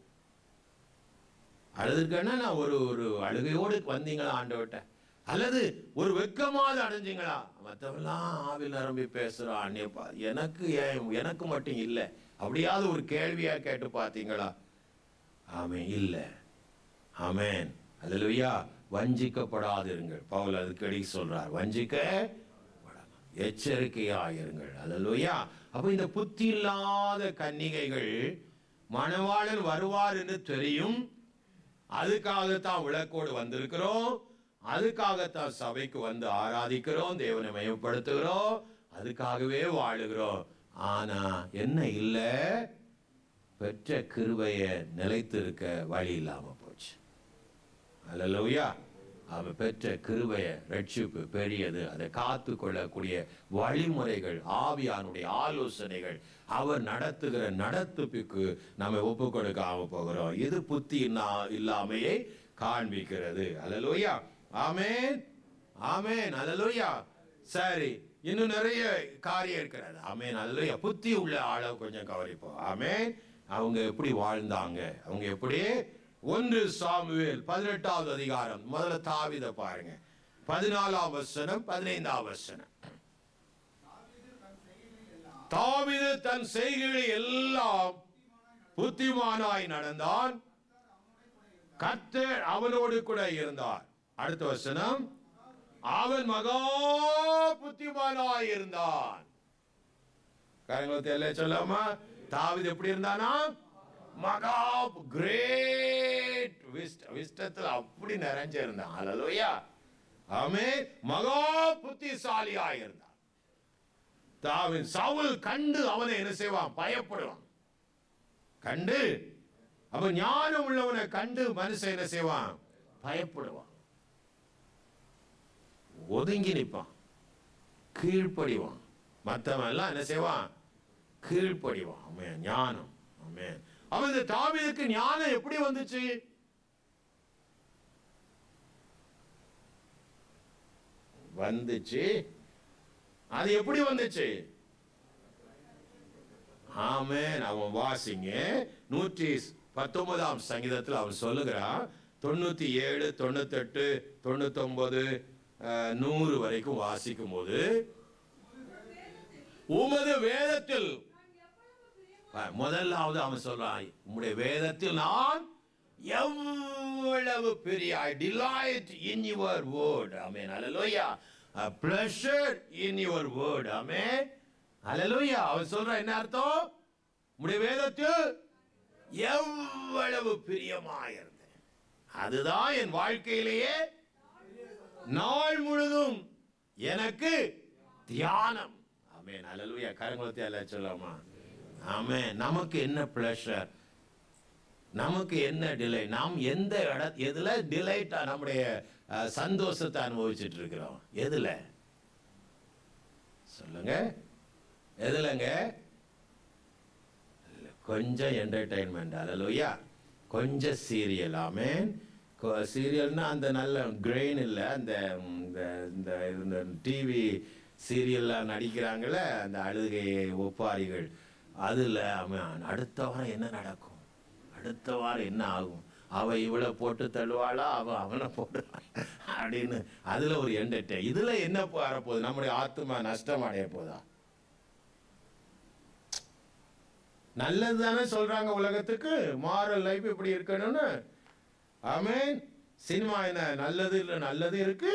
S1: அழுதுருக்கேன்னா நான் ஒரு அழுகையோடு வந்தீங்களா ஆண்டவர்கிட்ட? அல்லது ஒரு வெட்கமாவது அடைஞ்சிங்களா? மற்றவெல்லாம் ஆவில் நிரம்பி பேசுகிறான், எனக்கு மட்டும் இல்லை, அப்படியாவது ஒரு கேள்வியா கேட்டு பார்த்தீங்களா? ஆமென், இல்லை. ஆமென், அல்லேலூயா. வஞ்சிக்கப்படாதிருங்கள். பவுல் அதுக்கடி சொல்றார், எச்சரிக்கையாயிருங்கள். அல்லேலூயா. அப்ப இந்த புத்தி இல்லாத கன்னிகைகள் மணவாளன் வருவார் என்று தெரியும், அதுக்காகத்தான் விளக்கோடு வந்திருக்கிறோம், அதுக்காகத்தான் சபைக்கு வந்து ஆராதிக்கிறோம், தேவனை மயப்படுத்துகிறோம், அதுக்காகவே வாழுகிறோம். ஆனா என்ன இல்லை? பெற்ற கிருபையை நிலைத்திருக்க வழி இல்லாம போச்சு. அல்லேலூயா. அவன் பெற்ற கிருபைய, ரட்சிப்பு பெரியது, அதை காத்து கொள்ளக்கூடிய வழிமுறைகள், ஆவியானுடைய ஆலோசனைகள், அவர் நடத்துகிற நடத்துப்புக்கு நம்ம ஒப்பு கொடுக்காம போகிறோம். இது புத்தி இல்லாமையே காண்பிக்கிறது. அல்லேலூயா. ஆமென், ஆமென், அல்லேலூயா. சரி, இன்னும் நிறைய காரியம் இருக்கிறது. ஆமென், அல்லேலூயா. புத்தி உள்ள ஆளை கொஞ்சம் கவனிப்போம். ஆமென். அவங்க எப்படி வாழ்ந்தாங்க? அவங்க எப்படி? 1 சாமுவேல் 18வது அதிகாரம், முதல்ல தாவீதை பாருங்க. 14ஆம் வசனம், 15ஆம் வசனம். தாவீது தன் செய்கைகளில் எல்லாம் புத்திமானாய் நடந்தான், கர்த்தர் அவனோடு கூட இருந்தார். அடுத்த வசனம், அவன் மகா புத்திமானாய் இருந்தான். கரங்களை சொல்லாமா? தாவீது எப்படி இருந்தானா? மகா கிரேட் விஸ்டத்தில் அப்படி நிறைஞ்ச இருந்தான். அல்லேலூயா. ஆமென். மகா புத்திசாலியா இருந்தான். தாவீது சவுல் கண்டு அவனை என்ன செய்வான்? பயப்படுவான். கண்டு அவன் ஞானம் உள்ளவனை கண்டு மனுஷன் என்ன செய்வான்? பயப்படுவான், ஒதுங்கி நிற்பான், கீழ்ப்படிவான். மற்றவன் எல்லாம் என்ன செய்வான்? கீழ்ப்படிவான். ஆமென், ஞானம். ஆமென். அவன் இந்த தாவீதுக்கு ஞானம் எப்படி வந்துச்சு? அது எப்படி வந்துச்சு? ஆமென். அவன் வாசிங்க 119ஆம் சங்கீதத்தில் அவன் சொல்லுகிறான், 97, 98, 99, 100 வரைக்கும் வாசிக்கும் போது, உமது வேதத்தில், முதலாவது அவன் சொல்றான், உம்முடைய வேதத்தில் நான் எவ்வளவு பெரிய, I delight in your word. Amen. Hallelujah. A pleasure in your word. Amen. Hallelujah. அவன் சொல்றான், என்ன அர்த்தம்? உம்முடைய வேதத்தில் எவ்வளவு பிரியமாயிருந்தேன், அதுதான் என் வாழ்க்கையிலேயே நாள் முழுதும் எனக்கு தியானம். ஆமென். ஹல்லேலூயா. கரங்களை எல்லாம் சொல்லாமா? ஆமென். நமக்கு என்ன பிளஷர், நமக்கு என்ன டிலை, நாம் எந்த எதுல டிலைட்டா நம்முடைய சந்தோஷத்தை அனுபவிச்சுட்டு இருக்கிறோம்? எதுல சொல்லுங்க? எதுலங்க? கொஞ்சம் என்டர்டைன்மெண்ட். அல்லேலூயா. கொஞ்சம் சீரியல். ஆமென். சீரியல்னா அந்த நல்ல கிரெயின் இல்லை, அந்த டிவி சீரியல்லாம் நடிக்கிறாங்களே அந்த அழுகை ஒப்பாரிகள், அதில் அவன் அடுத்த வாரம் என்ன நடக்கும், அடுத்த வாரம் என்ன ஆகும், அவன் இவளை போட்டு தள்ளுவாளா, அவன் அவனை போடுவான் அப்படின்னு அதில் ஒரு என்டர்டெயின். இதில் என்ன வரப்போகுது? நம்முடைய ஆத்மா நஷ்டம் அடைய போதா? நல்லது தானே சொல்றாங்க உலகத்துக்கு, மாரல் லைஃப் இப்படி இருக்கணும்னு. ஆமென். சினிமா என்ன நல்லது இல்லை? நல்லது இருக்கு,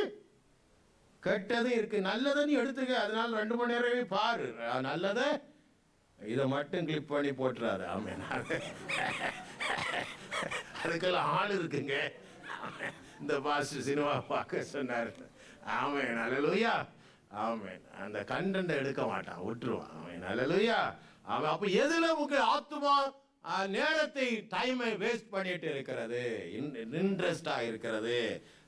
S1: கெட்டது இருக்கு. நல்லதை நீ எடுத்துக்க, அதனால 2 மணி நேரமே பாரு. நல்லதை இதை மட்டும் கிளிக் பண்ணி போட்டுறாரு. ஆமென். அதுக்கெல்லாம் ஆள் இருக்குங்க. இந்த பாஸ்டர் சினிமா பார்க்க சொன்னார். ஆமென். ஹல்லேலூயா. ஆமென். அந்த கண்டென்ட் எடுக்க மாட்டான், விட்டுருவான். ஆமென். ஹல்லேலூயா. அவன் அப்ப எதுல உங்க ஆத்துமா நேரத்தை டைமை வேஸ்ட் பண்ணிட்டு இருக்கிறது, இன்ட்ரெஸ்டா இருக்கிறது.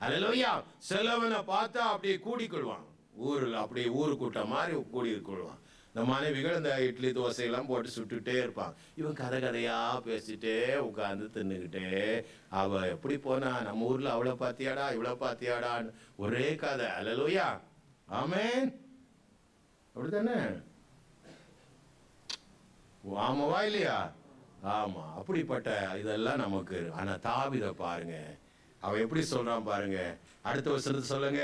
S1: ஹல்லேலூயா. சிலவனை பார்த்தா அப்படியே கூடிக்கொள்வான், ஊரில் அப்படியே ஊரு கூட்டம் மாதிரி கூடி கொள்வான். இந்த மனைவிகள் இந்த இட்லி தோசையெல்லாம் போட்டு சுட்டுட்டே இருப்பாங்க. இவன் கதை கதையாக பேசிட்டே உட்காந்து தின்னுக்கிட்டே, அவள் எப்படி போனா, நம்ம ஊரில் அவ்வளோ பாத்தியாடா இவ்வளோ பாத்தியாடான்னு ஒரே கதை. அல்லேலூயா, ஆமென். அப்படித்தானே? ஆமாவா இல்லையா? ஆமா. அப்படிப்பட்ட இதெல்லாம் நமக்கு. ஆனா தாவீதை பாருங்க, அவன் எப்படி சொல்றான் பாருங்க. அடுத்த வசனத்தை சொல்லுங்க.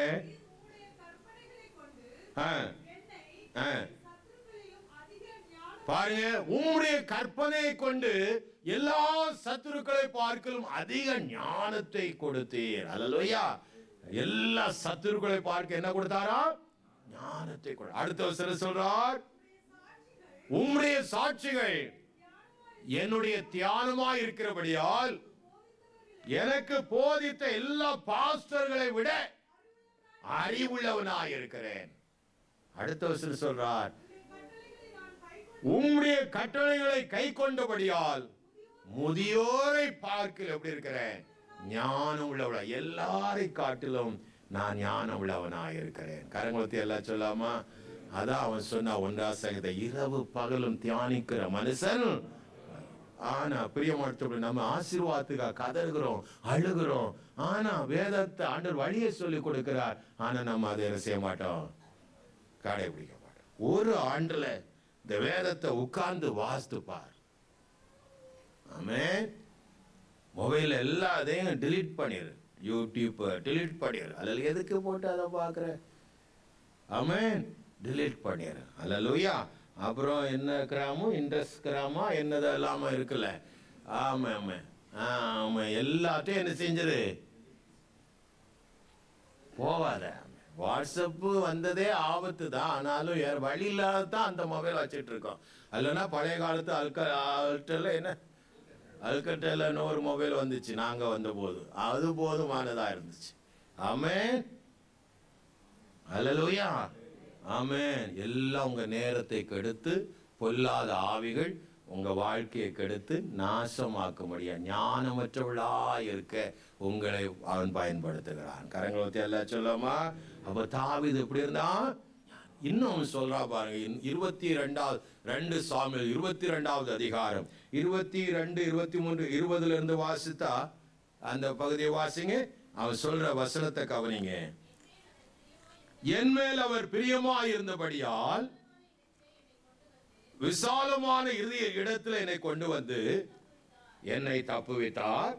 S1: பாருங்க, உம்முடைய கற்பனையை கொண்டு எல்லா சத்துருக்களை பார்க்கலும் அதிக ஞானத்தை கொடுத்தீர். அல்லேலூயா. எல்லா சத்துருக்களை பார்க்க என்ன கொடுத்தாரா? ஞானத்தை கொடு. அடுத்த வசனம் சொல்றார், உம்முடைய சாட்சிகள் என்னுடைய தியானமா இருக்கிறபடியால் எனக்கு போதித்த எல்லா பாஸ்டர்களை விட அறிவுள்ளவனாய் இருக்கிறேன். அடுத்த வசனம் சொல்றார், உம்முடைய கட்டளைகளை கை கொண்டபடியால் முதியோரை பார்க்கல எப்படி இருக்கிறேன்? ஞானம் உள்ளவளா. எல்லாரை காட்டிலும் நான் ஞானம் உள்ளவனாய் இருக்கிறேன். கரங்குளத்தை எல்லாம் சொல்லாமா? அதான் அவன் சொன்னா 1 சங்கீத, இரவு பகலும் தியானிக்கிற மனுஷன். ஆனா பிரியமானவர்களே, நம்ம ஆசீர்வாதத்துக்காக கதறுகிறோம், அழுகிறோம். ஆனா வேதத்தை ஆண்டவர் வழியை சொல்லி கொடுக்கிறார். ஆனா நம்ம அதை என்ன செய்ய மாட்டோம்? கடைபிடிக்க மாட்டோம். ஒரு ஆண்டுல இந்த வேதத்தை உட்கார்ந்து வாசித்து பார். ஆமென். மொபைல் எல்லாத்தையும் டிலீட் பண்ணிரு, யூடியூப் டிலீட் பண்ணிரு. அதில் எதுக்கு போட்டு அதை பார்க்குற? ஆமென், டிலீட் பண்ணிடு. அல்லேலூயா. அப்புறம் என்ன கிராமம், இன்ட்ரெஸ்ட் கிராமா என்னது இல்லாமல் இருக்குல்ல. ஆமாம் ஆமாம் ஆமாம், எல்லாத்தையும் என்ன செஞ்சிரு, போவாத. வாட்ஸ்அப்பு வந்ததே ஆபத்து தான். ஆனாலும் வேறு வழி இல்லாத தான் அந்த மொபைல் வச்சுட்டு இருக்கோம். இல்லைன்னா பழைய காலத்து அல்கட்டெல்லாம் என்ன அல்கட்டெல்லாம் ஒரு மொபைல் வந்துச்சு நாங்கள் வந்த போது, அது போதுமானதாக இருந்துச்சு. ஆமென், அல்லேலூயா, ஆமென். எல்லாம் உங்கள் நேரத்தை கெடுத்து பொல்லாத ஆவிகள் உங்கள் வாழ்க்கையை கெடுத்து நாசமாக்க முடியாது. ஞானமற்றவளா இருக்க உங்களை அவன் பயன்படுத்துகிறான். கரங்களை எல்லாம் சொல்லாமா? அப்போ தாவீது எப்படி இருந்தான்? இன்னும் சொல்றா பாருங்க. 22 சாமுவேல் 22வது அதிகாரம் 22, 23, 20 வாசித்தா அந்த பகுதியை வாசிங்க. அவன் சொல்ற வசனத்தை கவனிங்க. என் மேல் அவர் பிரியமாய் இருந்தபடியால் விசாலமான இறுதிய இடத்துல என்னை கொண்டு வந்து என்னை தப்புவித்தார்.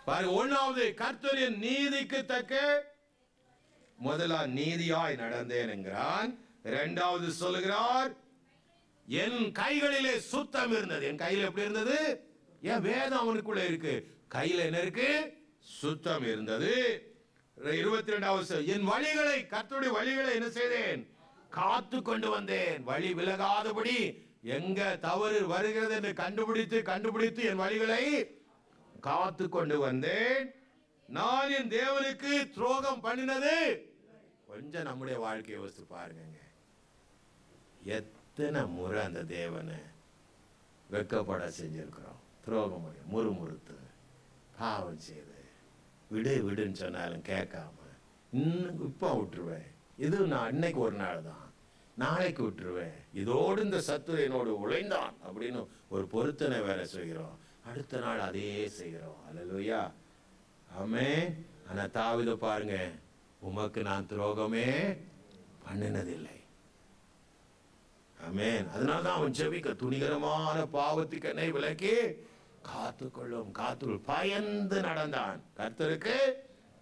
S1: பாருங்க, 1வது கர்த்தரின் நீதிக்கு தக்க முதலா நீதியாய் நடந்தேன் என்கிறான். 2வது சொல்லுகிறார், என் கைகளிலே சுத்தம் இருந்தது. என் கையில் எப்படி இருந்தது? என் வேதம் அவனுக்குள்ள இருக்கு. கையில் என்ன இருக்கு? சுத்தம் இருந்தது. 22வது, என் வழிகளை, கர்த்தருடைய வழிகளை என்ன செய்தேன்? காத்து கொண்டு வந்தேன். வழி விலகாதபடி எங்க தவறு வருகிறது என்று கண்டுபிடித்து என் வழிகளை காத்து கொண்டு வந்தேன். நான் என் தேவனுக்கு துரோகம் பண்ணினது. கொஞ்சம் நம்முடைய வாழ்க்கையை யோசித்து பாருங்க. எத்தனை முறை அந்த தேவனை வெக்கப்பட செஞ்சிருக்கிறோம். துரோகம் பண்ணி, முறுமுறுத்து, பாவம் செய்து, விடுன்னு சொன்னாலும் கேட்காம இன்னும் இப்போ விட்டுருவேன், இது நான் இன்னைக்கு ஒரு நாள் தான், நாளைக்கு விட்டுருவேன், இதோடு இந்த சத்துரு என்னோடு உழைந்தான் அப்படின்னு ஒரு பொருத்தனை வேற செய்கிறோம். அடுத்த நாள் அதே செய்கிறோம். அல்லேலூயா, ஆமென். ஆனா தாவீதை பாருங்க, உமக்கு நான் துரோகமே பண்ணினதில்லை. ஆமென். அதனால்தான் அவன் ஜெபிக்க, துணிகரமான பாவத்துக்கு என்னை விலக்கி காத்துக்கொள்ளும். பயந்து நடந்தான், கர்த்தருக்கு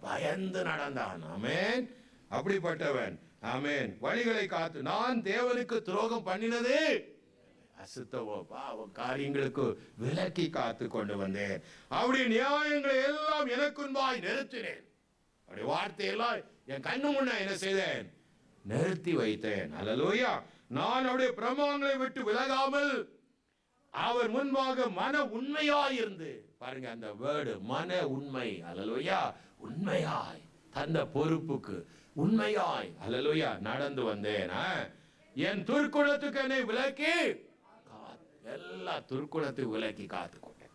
S1: பயந்து நடந்தான். ஆமென். அப்படிப்பட்டவன். ஆமென். வழிகளை காத்து, நான் தேவனுக்கு துரோகம் பண்ணினது அசுத்தவோ பாவ காரியங்களுக்கு விலக்கி காத்து கொண்டு வந்தேன். அப்படி நியாயங்களை எல்லாம் எனக்கு முன்பாய் நிறுத்தினேன். அப்படி வார்த்தையெல்லாம் என் கண்ணு முன்ன என்ன செய்தேன்? நிறுத்தி வைத்தேன். அல்லேலூயா. நான் அவருடைய பிரமாணங்களை விட்டு விலகாமல் அவர் முன்பாக மன உண்மையாய் இருந்து, பாருங்க அந்த வேர்டு, மன உண்மை. அல்லேலூயா. உண்மையாய் தந்த பொறுப்புக்கு உண்மையாய், அல்லேலூயா, நடந்து வந்தேன். என் துர்க்குணத்துக்கு என்னை விலக்கி, எல்லா துர்க்குணத்துக்கு விலக்கி காத்துக்கொண்டேன்.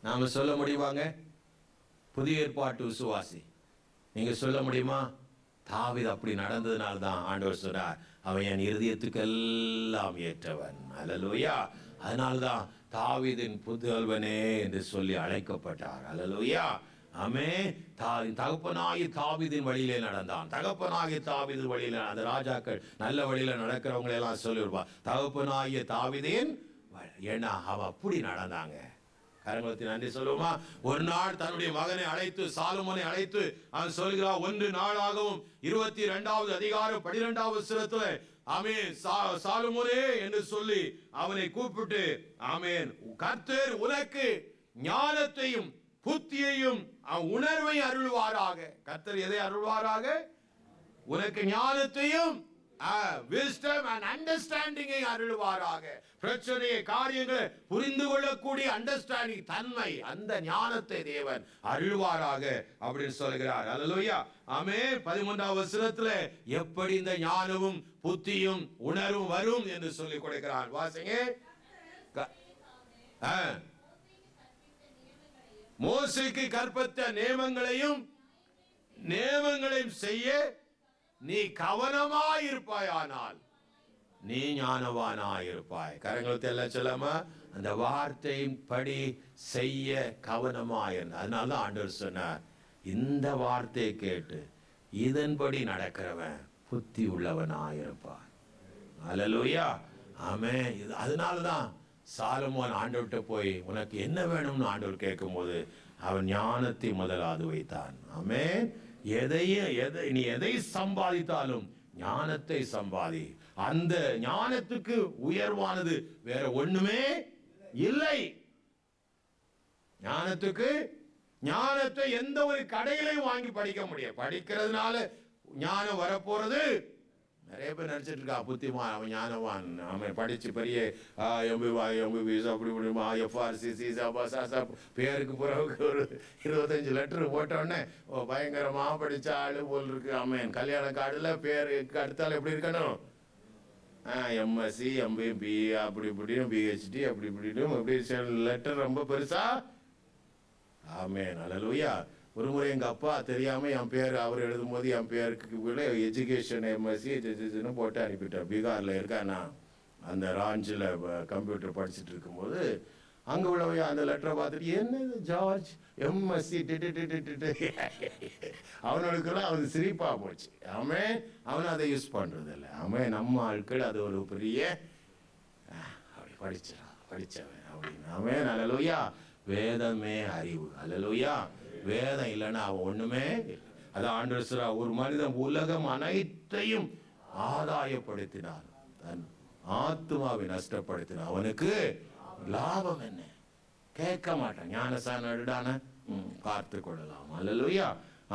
S1: நாம சொல்ல முடியுமாங்க? புதிய ஏற்பாட்டு விசுவாசி நீங்க சொல்ல முடியுமா? தாவீது அப்படி நடந்ததுனால தான் ஆண்டவர் சொன்னார், அவன் என் இருதயத்துக்கெல்லாம் ஏற்றவன். அல்லேலூயா. அதனால்தான் தாவீதின் புதல்வனே என்று சொல்லி அழைக்கப்பட்டார். அல்லேலூயா. ஆமென். தகப்பனாகிய தாவீதின் வழியிலே நடந்தான். தகப்பனாகிய தாவீதின் வழியில, அந்த ராஜாக்கள் நல்ல வழியில நடக்கிறவங்களை எல்லாம் சொல்லிவிடுவா, தகப்பனாகிய தாவீதின், ஏன்னா அவன் அப்படி நடந்தாங்க. கரங்களுக்கு நன்றி சொல்லுவோமா? ஒரு நாள் தன்னுடைய மகனை அழைத்து, சாலமோனை அழைத்து அவன் சொல்கிறான், 1 நாளாகவும் 22வது அதிகாரம் 12வது வசனத்துல, ஆமென், சாலமோனே என்று சொல்லி அவனை கூப்பிட்டு, ஆமென், கர்த்தர் உனக்கு ஞானத்தையும் புத்தியையும் உணர்வை அருள்வாராக. கர்த்தர் எதை அருள்வாராக? உனக்கு ஞானத்தையும் wisdom and understanding அருள்வாராக. பிரச்சனையை, காரியங்களை புரிந்து கொள்ளக்கூடிய அண்டர்ஸ்டாண்டிங் தன்மை, அந்த ஞானத்தை தேவன் அருள்வாராக அப்படின்னு சொல்கிறார். அல்லேலூயா. ஆமென். 13வது வசனத்துல எப்படி இந்த ஞானமும் புத்தியும் உணர்வும் வரும் என்று சொல்லி கொடுக்கிறார். வாசிங்க. மோசேக்கு கற்பித்த நியமங்களையும் செய்ய நீ கவனமாயிருப்பாயானால் நீ ஞானவானாயிருப்பாய். கரங்களுக்கு எல்லாம் சொல்லாமா? அந்த வார்த்தையின் படி செய்ய கவனமாய். அதனால ஆண்டவர் சொன்னார், இந்த வார்த்தையை கேட்டு இதன்படி நடக்கிறவன் புத்தி உள்ளவனாயிருப்பான். அல்லேலூயா. ஆமென். அதனாலதான் சாலமோன் ஆண்டவர்கிட்ட போய் உனக்கு என்ன வேணும்னு ஆண்டவர் கேட்கும்போது அவன் ஞானத்தை முதலாவது வைத்தான். ஆமென். நீ எதை சம்பாதித்தாலும் ஞானத்தை சம்பாதி. அந்த ஞானத்துக்கு உயர்வானது வேற ஒண்ணுமே இல்லை. ஞானத்தை எந்த ஒரு கடையிலையும் வாங்கி படிக்க முடியாது. படிக்கிறதுனால ஞானம் வரப்போறது. நிறைய பேர் நினைச்சிட்டு இருக்கா, புத்திமான், அவன் ஞானவான், அவன் படிச்சு பெரிய MBBS அப்படி FRCC பேருக்கு பிறகு ஒரு 25 லெட்டர் போட்டோடனே பயங்கரமா படிச்ச ஆளு போல் இருக்கு. ஆமென். கல்யாண கார்டுல பேருக்கு அடுத்தாலும் எப்படி இருக்கணும்? MSc MBB அப்படி இப்படின்னு PhD அப்படி இப்படின்னு அப்படி லெட்டர் ரொம்ப பெருசா. ஆமென். அல்லேலூயா. ஒரு முறை எங்கள் அப்பா தெரியாமல் என் பேர் அவர் எழுதும்போது என் பேருக்கு கூட எஜுகேஷன் MSc போட்டு அனுப்பிட்டார். பீகாரில் இருக்கானா, அந்த ராஞ்சில் கம்ப்யூட்டர் படிச்சுட்டு இருக்கும்போது அங்கே உள்ளவங்க அந்த லெட்டரை பார்த்துட்டு, என்னது ஜார்ஜ் MSc அவனுக்கெல்லாம் அது சிரிப்பாக போச்சு. அவன் அதை யூஸ் பண்ணுறது இல்லை. நம்ம ஆட்கள் அது ஒரு பெரிய அப்படி படித்தவன் அப்படின்னு. அல்லேலூயா. வேதமே அறிவு. அல்லேலூயா. வேதம் இல்லைன்னா அவன் ஒண்ணுமே இல்லை. அது ஆண்டவர் சொல்றார், ஒரு மனிதன் உலகம் அனைத்தையும் ஆதாயப்படுத்தினான், தன் ஆத்துமாவை நஷ்டப்படுத்தினான், அவனுக்கு லாபம் என்ன? கேட்க மாட்டான். ஞானசான எடுடான பார்த்து கொள்ளலாம். அல்லேலூயா.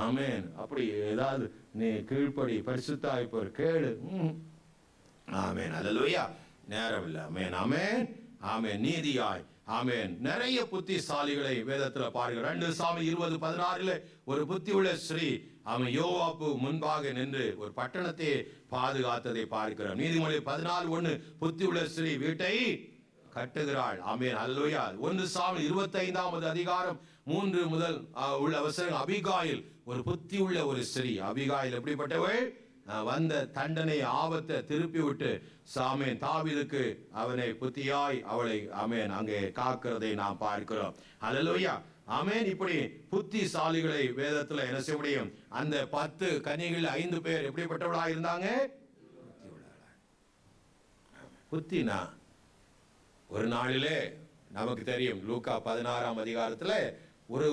S1: ஆமென். அப்படி ஏதாவது நீ கீழ்ப்படி, பரிசுத்தாய் போர் கேளு. ஆமென். அல்லேலூயா. நேரம் இல்லை. ஆமென். ஆமென். ஆமென். நீதியாய். ஆமென். நிறைய புத்திசாலிகளை வேதத்துல பாருங்க. 2 சாமுவேல் 20:16 ஒரு புத்தி உள்ள ஸ்ரீ அவன் யோவாபு முன்பாக நின்று ஒரு பட்டணத்தை பாதுகாத்ததை பார்க்கிறோம். நீதிமொழி 14:1 புத்தி உள்ள ஸ்ரீ வீட்டை கட்டுகிறாள். ஆமென். அல்லேலூயா. 1 சாமுவேல் 25வது அதிகாரம் 3 முதல் உள்ள வசனம், அபிகாயில் ஒரு புத்தி உள்ள ஒரு ஸ்ரீ. அபிகாயில் எப்படிப்பட்டவள்? வந்த தண்டனை ஆபத்தை திருப்பி விட்டு சாமேன் தாவீதுக்கு அவனை புத்தியாய் அவளை ஆமென் அங்கே காக்கிறதை நாம் பார்க்கிறோம். அல்லேலூயா. ஆமென். இப்படி புத்திசாலிகளை வேதத்துல என்ன செய்ய முடியும்? அந்த 10 கன்னிகள் 5 பேர் எப்படிப்பட்டவளா இருந்தாங்க? புத்தினா ஒரு நாளிலே நமக்கு தெரியும், லூக்கா 16ஆம் அதிகாரத்துல ஒரு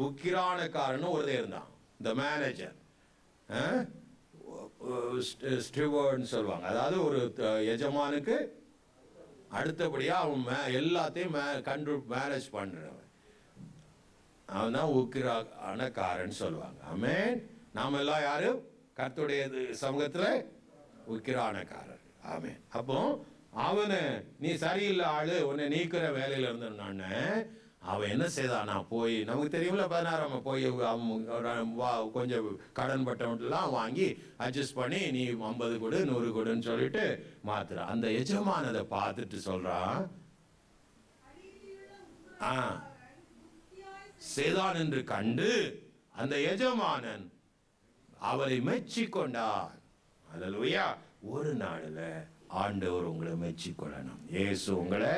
S1: உக்கிரானக்காரனும் ஒருத்தர் இருந்தான். இந்த மேனேஜர் ஸ்டீவர்ட்னு சொல்லுவாங்க. அதாவது ஒரு எஜமானுக்கு அடுத்தபடியா அவன் எல்லாத்தையும் மேனேஜ் பண்றவன், அவன் தான் உக்கிரானக்காரன் சொல்லுவாங்க. ஆமென். நாம எல்லாம் யாரு? கர்த்தருடைய சமூகத்துல உக்கிரானக்காரர். ஆமென். அப்போ அவனை நீ சரியில்லை ஆளு, உன்னை நீக்கிற வேலையில இருந்தான்னு அவன் என்ன செய்தான்? நான் போய், நமக்கு தெரியும்ல 16 போய் கொஞ்சம் கடன் பட்டவன்லாம் வாங்கி அட்ஜஸ்ட் பண்ணி நீ 50 கொடு 100 கொடுன்னு சொல்லிட்டு மாத்துறான். அந்த எஜமான் அதை பார்த்துட்டு சொல்றான், செய்தான் என்று கண்டு அந்த எஜமானன் அவரை மெச்சிக்கொண்டார். அல்லேலூயா. ஒரு நாள்ல ஆண்டவர் உங்களை மெச்சிக்கொள்ளணும். இயேசு உங்களை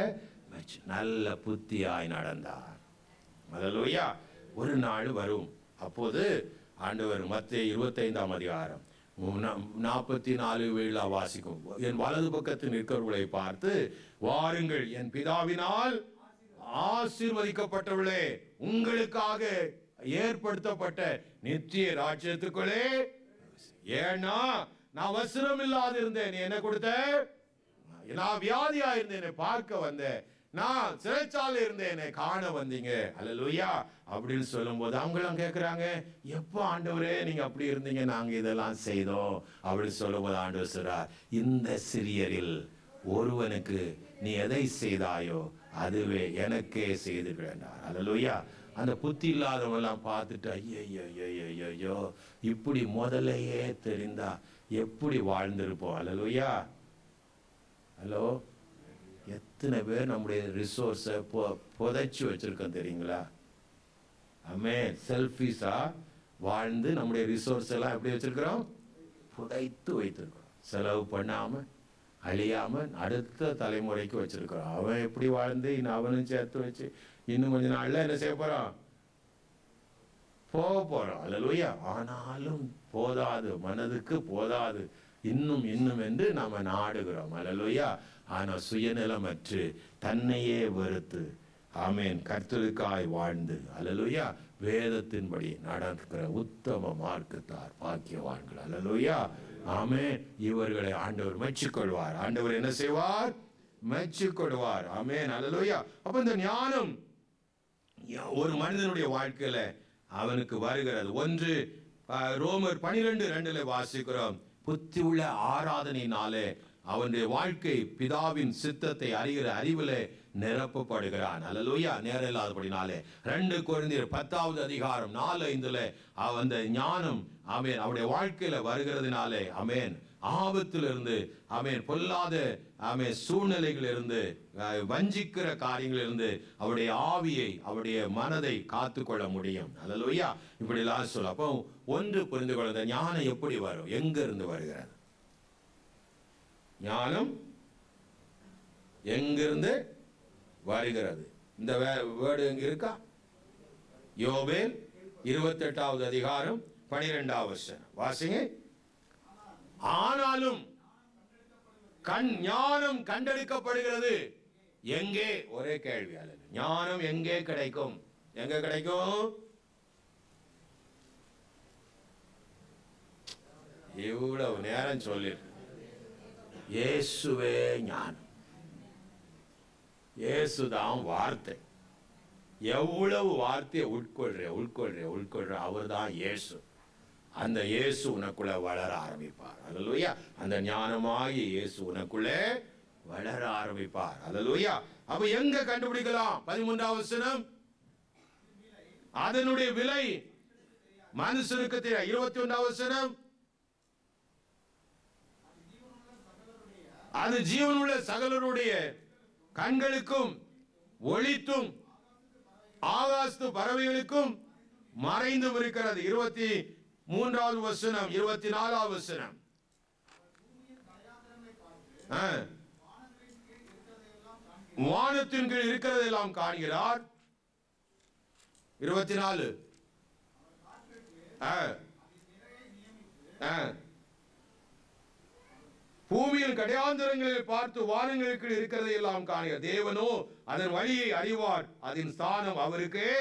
S1: நல்ல புத்தியாய் நடந்தார். அல்லேலூயா. ஒரு நாள் வரும், அப்போது ஆண்டவர் மத்தேயு 25ஆம் அதிகாரம் 44 வாசிக்கும். என் வலது பக்கத்தில் நிற்கிறவர்களை பார்த்து, வாருங்கள், என் பிதாவினால் ஆசீர்வதிக்கப்பட்டவர்களே, உங்களுக்காக ஏற்படுத்தப்பட்ட நித்திய ராஜ்யத்துக்குள்ளே. ஏன்னா நான் வஸ்திரம் இல்லாது இருந்தேன், நீ என்ன கொடுத்த? நான் வியாதியா இருந்தேன், என்னை பார்க்க வந்தேன். நான் சிறைச்சாலை இருந்தேன், என்னை காண வந்தீங்க. அல்லேலூயா. அப்படின்னு சொல்லும் போது அவங்களாம் கேட்கிறாங்க, எப்போ ஆண்டவரே நீங்க அப்படி இருந்தீங்க, நாங்க இதெல்லாம் செய்தோம் அப்படின்னு சொல்லும் போது ஆண்டவர் சொல்றார், இந்த சிறியரில் ஒருவனுக்கு நீ எதை செய்தாயோ அதுவே எனக்கே செய்துகிறார். அல்லேலூயா. அந்த புத்தி இல்லாதவங்க எல்லாம் பார்த்துட்டு, ஐயோ இப்படி முதலையே தெரிந்தா எப்படி வாழ்ந்திருப்போம். அல்லேலூயா. ஹலோ, எத்தனை பேர் நம்முடைய ரிசோர்ஸை புதைச்சி வச்சிருக்கோம் தெரியுங்களா? ஆமென். செல்ஃபிஷா வாழ்ந்து நம்முடைய ரிசோர்ஸ் எல்லாம் எப்படி வச்சிருக்கிறோம்? புதைத்து வைத்திருக்கிறோம். செலவு பண்ணாம அழியாம அடுத்த தலைமுறைக்கு வச்சிருக்கிறோம். அவன் எப்படி வாழ்ந்து இன்னும் அவனும் சேர்த்து வச்சு இன்னும் கொஞ்ச நாள்ல என்ன செய்ய போறான்? போக போறோம். அல்லேலூயா. ஆனாலும் போதாது, மனதுக்கு போதாது, இன்னும் இன்னும் என்று நாம நாடுகிறோம். அல்லேலூயா. ஆனா சுயநலமற்று தன்னையே வெறுத்து, ஆமென், கர்த்தருக்காய் வாழ்ந்து, அல்லேலூயா, வேதத்தின்படி நடக்கிற உத்தம மார்க்கத்தார் பாக்கியவான்கள். அல்லேலூயா. ஆமென். இவர்களை ஆண்டவர் மெச்சிக்கொள்வார். ஆண்டவர் என்ன செய்வார்? மெச்சிக்கொள்வார். ஆமென். அல்லேலூயா. அப்ப இந்த ஞானம் ஒரு மனிதனுடைய வாழ்க்கையில அவனுக்கு வருகிறது. ஒன்று ரோமர் 12:2 வாசிக்கிறோம். புத்தி உள்ள ஆராதனையினாலே அவனுடைய வாழ்க்கை பிதாவின் சித்தத்தை அறிகிற அறிவிலே நிரப்பப்படுகிறான். அல்லேலூயா. நேரம் இல்லாதபடினாலே 2 கொரிந்தியர் 10ஆவது அதிகாரம் 4:5 அந்த ஞானம் ஆமென் அவருடைய வாழ்க்கையில வருகிறதுனாலே ஆமென் ஆபத்திலிருந்து ஆமென் பொல்லாத ஆமென் சூழ்நிலைகளிலிருந்து வஞ்சிக்கிற காரியங்களிலிருந்து அவருடைய ஆவியை அவருடைய மனதை காத்துக்கொள்ள முடியும். அல்லேலூயா. இப்படி எல்லாம் சொல்ல. அப்போ ஒன்று புரிந்து கொள்ள, ஞானம் எப்படி வரும்? எங்க இருந்து வருகிறது? ஞானம் எங்கிருந்து வருகிறது? இந்த வேர்டு எங்க இருக்கா? யோவேல் 28ஆவது அதிகாரம் 12ஆவது வசனம் வாசிங்க. ஆனாலும் ஞானம் கண்டெடுக்கப்படுகிறது எங்கே? ஒரே கேள்வி. ஞானம் எங்கே கிடைக்கும்? எங்க கிடைக்கும்? இவ்வளவு நேரம் சொல்லிட்டு இயேசுவே ஞானம், இயேசுதான் வார்த்தை. எவ்வளவு வார்த்தையை உட்கொள்ற அவர் தான் இயேசு. அந்த இயேசு உனக்குள்ள வளர ஆரம்பிப்பார். அல்லேலூயா. அந்த ஞானமாகி இயேசு உனக்குள்ளே வளர ஆரம்பிப்பார். அல்லேலூயா. அப்ப எங்க கண்டுபிடிக்கலாம்? 13ஆவது வசனம், அதனுடைய விலை மனுஷனுக்கு தெரியும். 21ஆவது வசனம், அது ஜீவனுள்ள சகலருடைய கண்களுக்கும் ஒளித்தும் ஆகாசத்து பறவைகளுக்கும் மறைந்தும் இருக்கிறது. 23ஆவது வசனம், 24ஆவது வசனம், வானத்தின் கீழ் இருக்கிறதெல்லாம் காண்கிறார். 24 பூமியின் கடையாந்தரங்களில் பார்த்து வானங்களுக்கு இருக்கிறதை எல்லாம் காண்கிறார். தேவனோ அதன் வழியை அறிவார், அதன் ஸ்தானம் அவருக்கே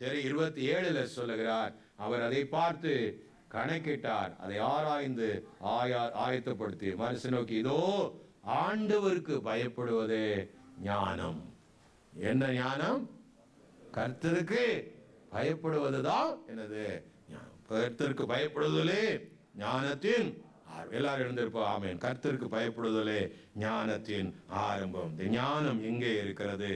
S1: தெரியும். 27 சொல்லுகிறார், அவர் அதை பார்த்து கணக்கிட்டார், அதை ஆராய்ந்து ஆயத்தப்படுத்தி மனுஷன் நோக்கி, இதோ ஆண்டவருக்கு பயப்படுவதே ஞானம். என்ன ஞானம்? கர்த்தருக்கு பயப்படுவதுதான் என்னது? கர்த்தருக்கு பயப்படுவதிலே ஞானத்தின் எல்லாரும் எழுந்திருப்போம். ஆமென். கர்த்தருக்கு பயப்படுவதிலே ஞானத்தின் ஆரம்பம். இந்த ஞானம் எங்கே இருக்கிறது?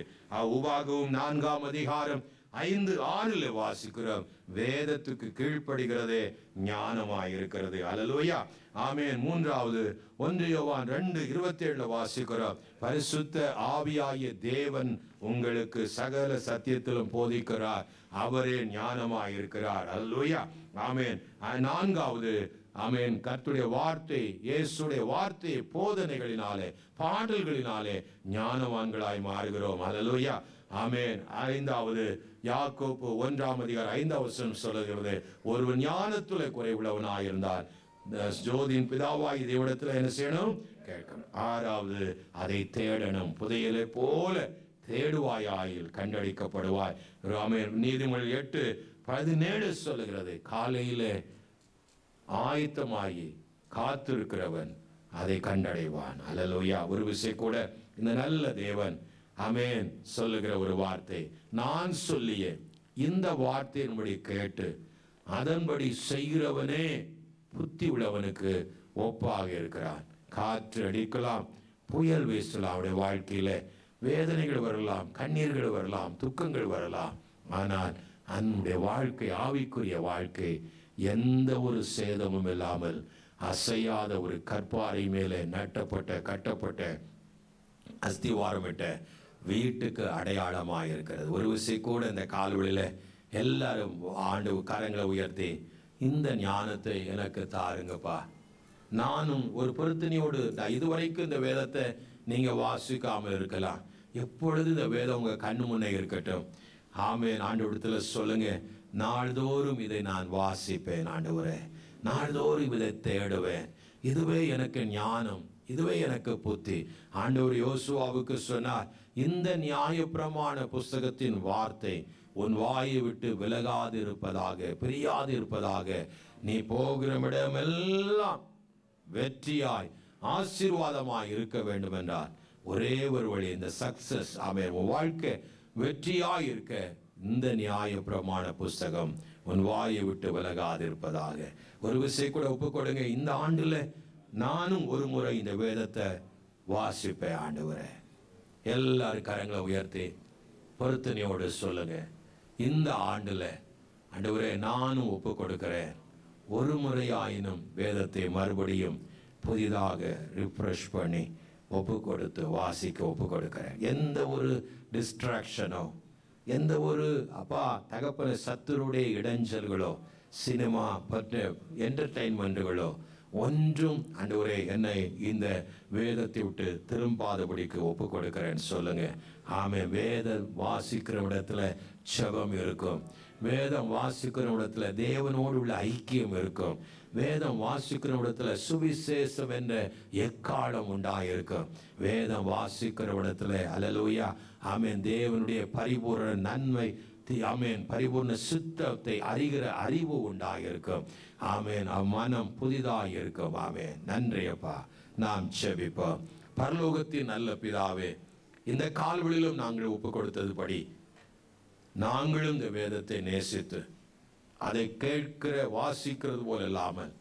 S1: உபாகமம் 4ஆம் அதிகாரம் 5:6 வாசிக்கிறோம், வேதத்துக்கு கீழ்ப்படுகிறதே ஞானமாய் இருக்கிறது. அல்லேலூயா, ஆமென். 3வது 1 யோவான் 2:27 வாசிக்கிறோம், பரிசுத்த ஆவியாகிய தேவன் உங்களுக்கு சகல சத்தியத்திலும் போதிக்கிறார், அவரே ஞானமாய் இருக்கிறார். அல்லேலூயா, ஆமென். 4வது, ஆமென், கர்த்தருடைய வார்த்தை, இயேசுடைய வார்த்தை போதனைகளினாலே பாடல்களினாலே ஞானவான்களாய் மாறுகிறோம். அல்லேலூயா, ஆமென். 5வது, யாக்கோபு 1:5 சொல்லுகிறது, ஒருவன் ஞானத்திலே குறைவுள்ளவனாயிருந்தால் ஜோதியின் பிதாவாகிய தேவனிடத்தில் என்ன செய்யணும்? கேட்கணும். 6வது, அதை தேடணும். புதையலை போல தேடுவாயாயில் கண்டடிக்கப்படுவாய். ஆமென். நீதிமொழி 8:17 சொல்லுகிறது, காலையிலே ஆயத்தமாகி காத்திருக்கிறவன் அதை கண்டடைவான். அல்லேலூயா. ஒரு விஷயம் கூட இந்த நல்ல தேவன், ஆமென், சொல்லுகிற ஒரு வார்த்தை, நான் சொல்லிய இந்த வார்த்தையின்படி கேட்டு அதன்படி செய்கிறவனே புத்தி உள்ளவனுக்கு ஒப்பாக இருக்கிறான். காற்று அடிக்கலாம், புயல் வீசலாம், அவருடைய வாழ்க்கையில வேதனைகள் வரலாம், கண்ணீர்கள் வரலாம், துக்கங்கள் வரலாம். ஆனால் நம்முடைய வாழ்க்கை, ஆவிக்குரிய வாழ்க்கை, எந்த ஒரு சேதமும் இல்லாமல் அசையாத ஒரு கற்பாறை மேலே கட்டப்பட்ட அஸ்திவாரமிட்ட வீட்டுக்கு அடையாளமாக இருக்கிறது. ஒரு விஷயம் கூட இந்த கால்வழியில் எல்லாரும் ஆண்டு கரங்களை உயர்த்தி, இந்த ஞானத்தை எனக்கு தாருங்கப்பா. நானும் ஒரு பொருத்தனையோடு, இதுவரைக்கும் இந்த வேதத்தை நீங்க வாசிக்காமல் இருக்கலாம், எப்பொழுது இந்த வேதம் உங்க கண்ணு முன்னே இருக்கட்டும். ஆமென். ஆண்டவரிடத்துல சொல்லுங்க, நாள்தோறும் இதை நான் வாசிப்பேன் ஆண்டவரே, நாள்தோறும் இதை தேடுவேன், இதுவே எனக்கு ஞானம், இதுவே எனக்கு புத்தி. ஆண்டவர் யோசுவாவுக்கு சொன்னார், இந்த நியாயப்பிரமாண புஸ்தகத்தின் வார்த்தை உன் வாயை விட்டு விலகாது இருப்பதாக, பிரியாது இருப்பதாக, நீ போகிற இடமெல்லாம் வெற்றியாய் ஆசீர்வாதமாய் இருக்க வேண்டும் என்றார். ஒரே ஒரு வழி, இந்த சக்சஸ், ஆமென், உன் வாழ்க்கை வெற்றியாய் இருக்க இந்த நியாய பிரமாண புஸ்தகம் உன் வாயை விட்டு விலகாது இருப்பதாக. ஒரு விஷயம் கூட ஒப்பு கொடுங்க, இந்த ஆண்டுல நானும் ஒரு முறை இந்த வேதத்தை வாசிப்பேன் ஆண்டவரே. எல்லாரும் கரங்களை உயர்த்தி பொருத்தனையோடு சொல்லுங்க, இந்த ஆண்டுல ஆண்டவரே நானும் ஒப்பு கொடுக்கிறேன், ஒரு முறையாயினும் வேதத்தை மறுபடியும் புதிதாக ரிஃப்ரெஷ் பண்ணி ஒப்பு கொடுத்து வாசிக்க ஒப்பு கொடுக்கிறேன். எந்த ஒரு டிஸ்ட்ராக்ஷனோ, எந்த ஒரு தகப்பன சத்துருடைய இடைஞ்சல்களோ, சினிமா பற்ற என்டர்டைன்மெண்ட்டுகளோ ஒன்றும் ஆண்டவரே என்னை இந்த வேதத்தை விட்டு திரும்பாதபடிக்கு ஒப்பு கொடுக்கிறேன்னு சொல்லுங்க. ஆமென். வேதம் வாசிக்கிற இடத்துல ஜெபம் இருக்கும், வேதம் வாசிக்கிற இடத்துல தேவனோடு உள்ள ஐக்கியம் இருக்கும், வேதம் வாசிக்கிற இடத்துல சுவிசேஷம் என்ற எக்காலம் உண்டாயிருக்கும், வேதம் வாசிக்கிற இடத்துல அல்லேலூயா, ஆமென், தேவனுடைய பரிபூர்ண நன்மை, ஆமென், பரிபூர்ண சித்தத்தை அறிகிற அறிவு உண்டாயிருக்கும். ஆமென். மனம் புதிதாக இருக்கும். ஆமென். நன்றியப்பா. நாம் செபிப்போம். பரலோகத்தின் நல்ல பிதாவே, இந்த கால்வழியிலும் நாங்கள் ஒப்பு கொடுத்ததுபடி நாங்களும் இந்த வேதத்தை நேசித்து அதை கேட்கிற வாசிக்கிறது போல இல்லாமல்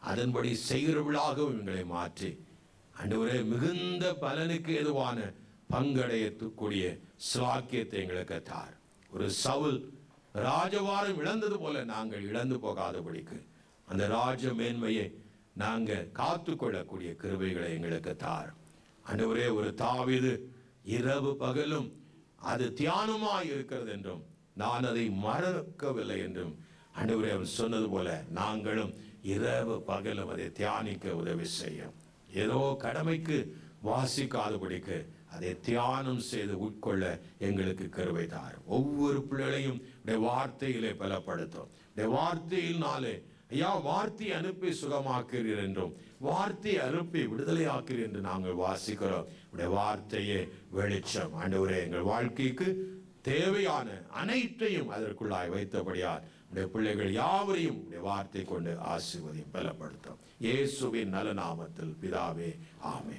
S1: அதன்படி செய்கிறவர்களாகவும் எங்களை மாற்றி ஆண்டவரே மிகுந்த பலனுக்கு ஏதுவான பங்கடையக்கூடிய ஸ்லாக்கியத்தை எங்களுக்கு தார். ஒரு சவுல் ராஜவாரம் இழந்தது போல நாங்கள் இழந்து போகாதபடிக்கு அந்த ராஜ மேன்மையை நாங்கள் காத்து கொள்ளக்கூடிய கிருபைகளை எங்களுக்கு தார். ஆண்டவரே, ஒரு தாவீது இரவு பகலும் அது தியானமாய் இருக்கிறது என்றும் நான் அதை மறக்கவில்லை என்றும் ஆண்டவரே அவர் சொன்னது போல நாங்களும் இரவு பகலும் அதை தியானிக்க உதவி செய்யும். ஏதோ கடமைக்கு வாசிக்காதபடிக்கு அதை தியானம் செய்து உட்கொள்ள எங்களுக்கு கிருபை தார். ஒவ்வொரு பிள்ளைகளையும் வார்த்தையிலே பலப்படுத்தும். வார்த்தையினாலே ஐயா, வார்த்தை அனுப்பி சுகமாக்கிறீர் என்றும் வார்த்தை அனுப்பி விடுதலை ஆக்கிறீர் என்று நாங்கள் வாசிக்கிறோம். வார்த்தையே வெளிச்சம். ஆண்டவரே, எங்கள் வாழ்க்கைக்கு தேவையான அனைத்தையும் அதற்குள்ளாய் வைத்தபடியால் பிள்ளைகள் யாவரையும் வார்த்தை கொண்டு ஆசீர்வதியும் பலப்படுத்தும். இயேசுவின் நல நாமத்தில் பிதாவே, ஆமென்.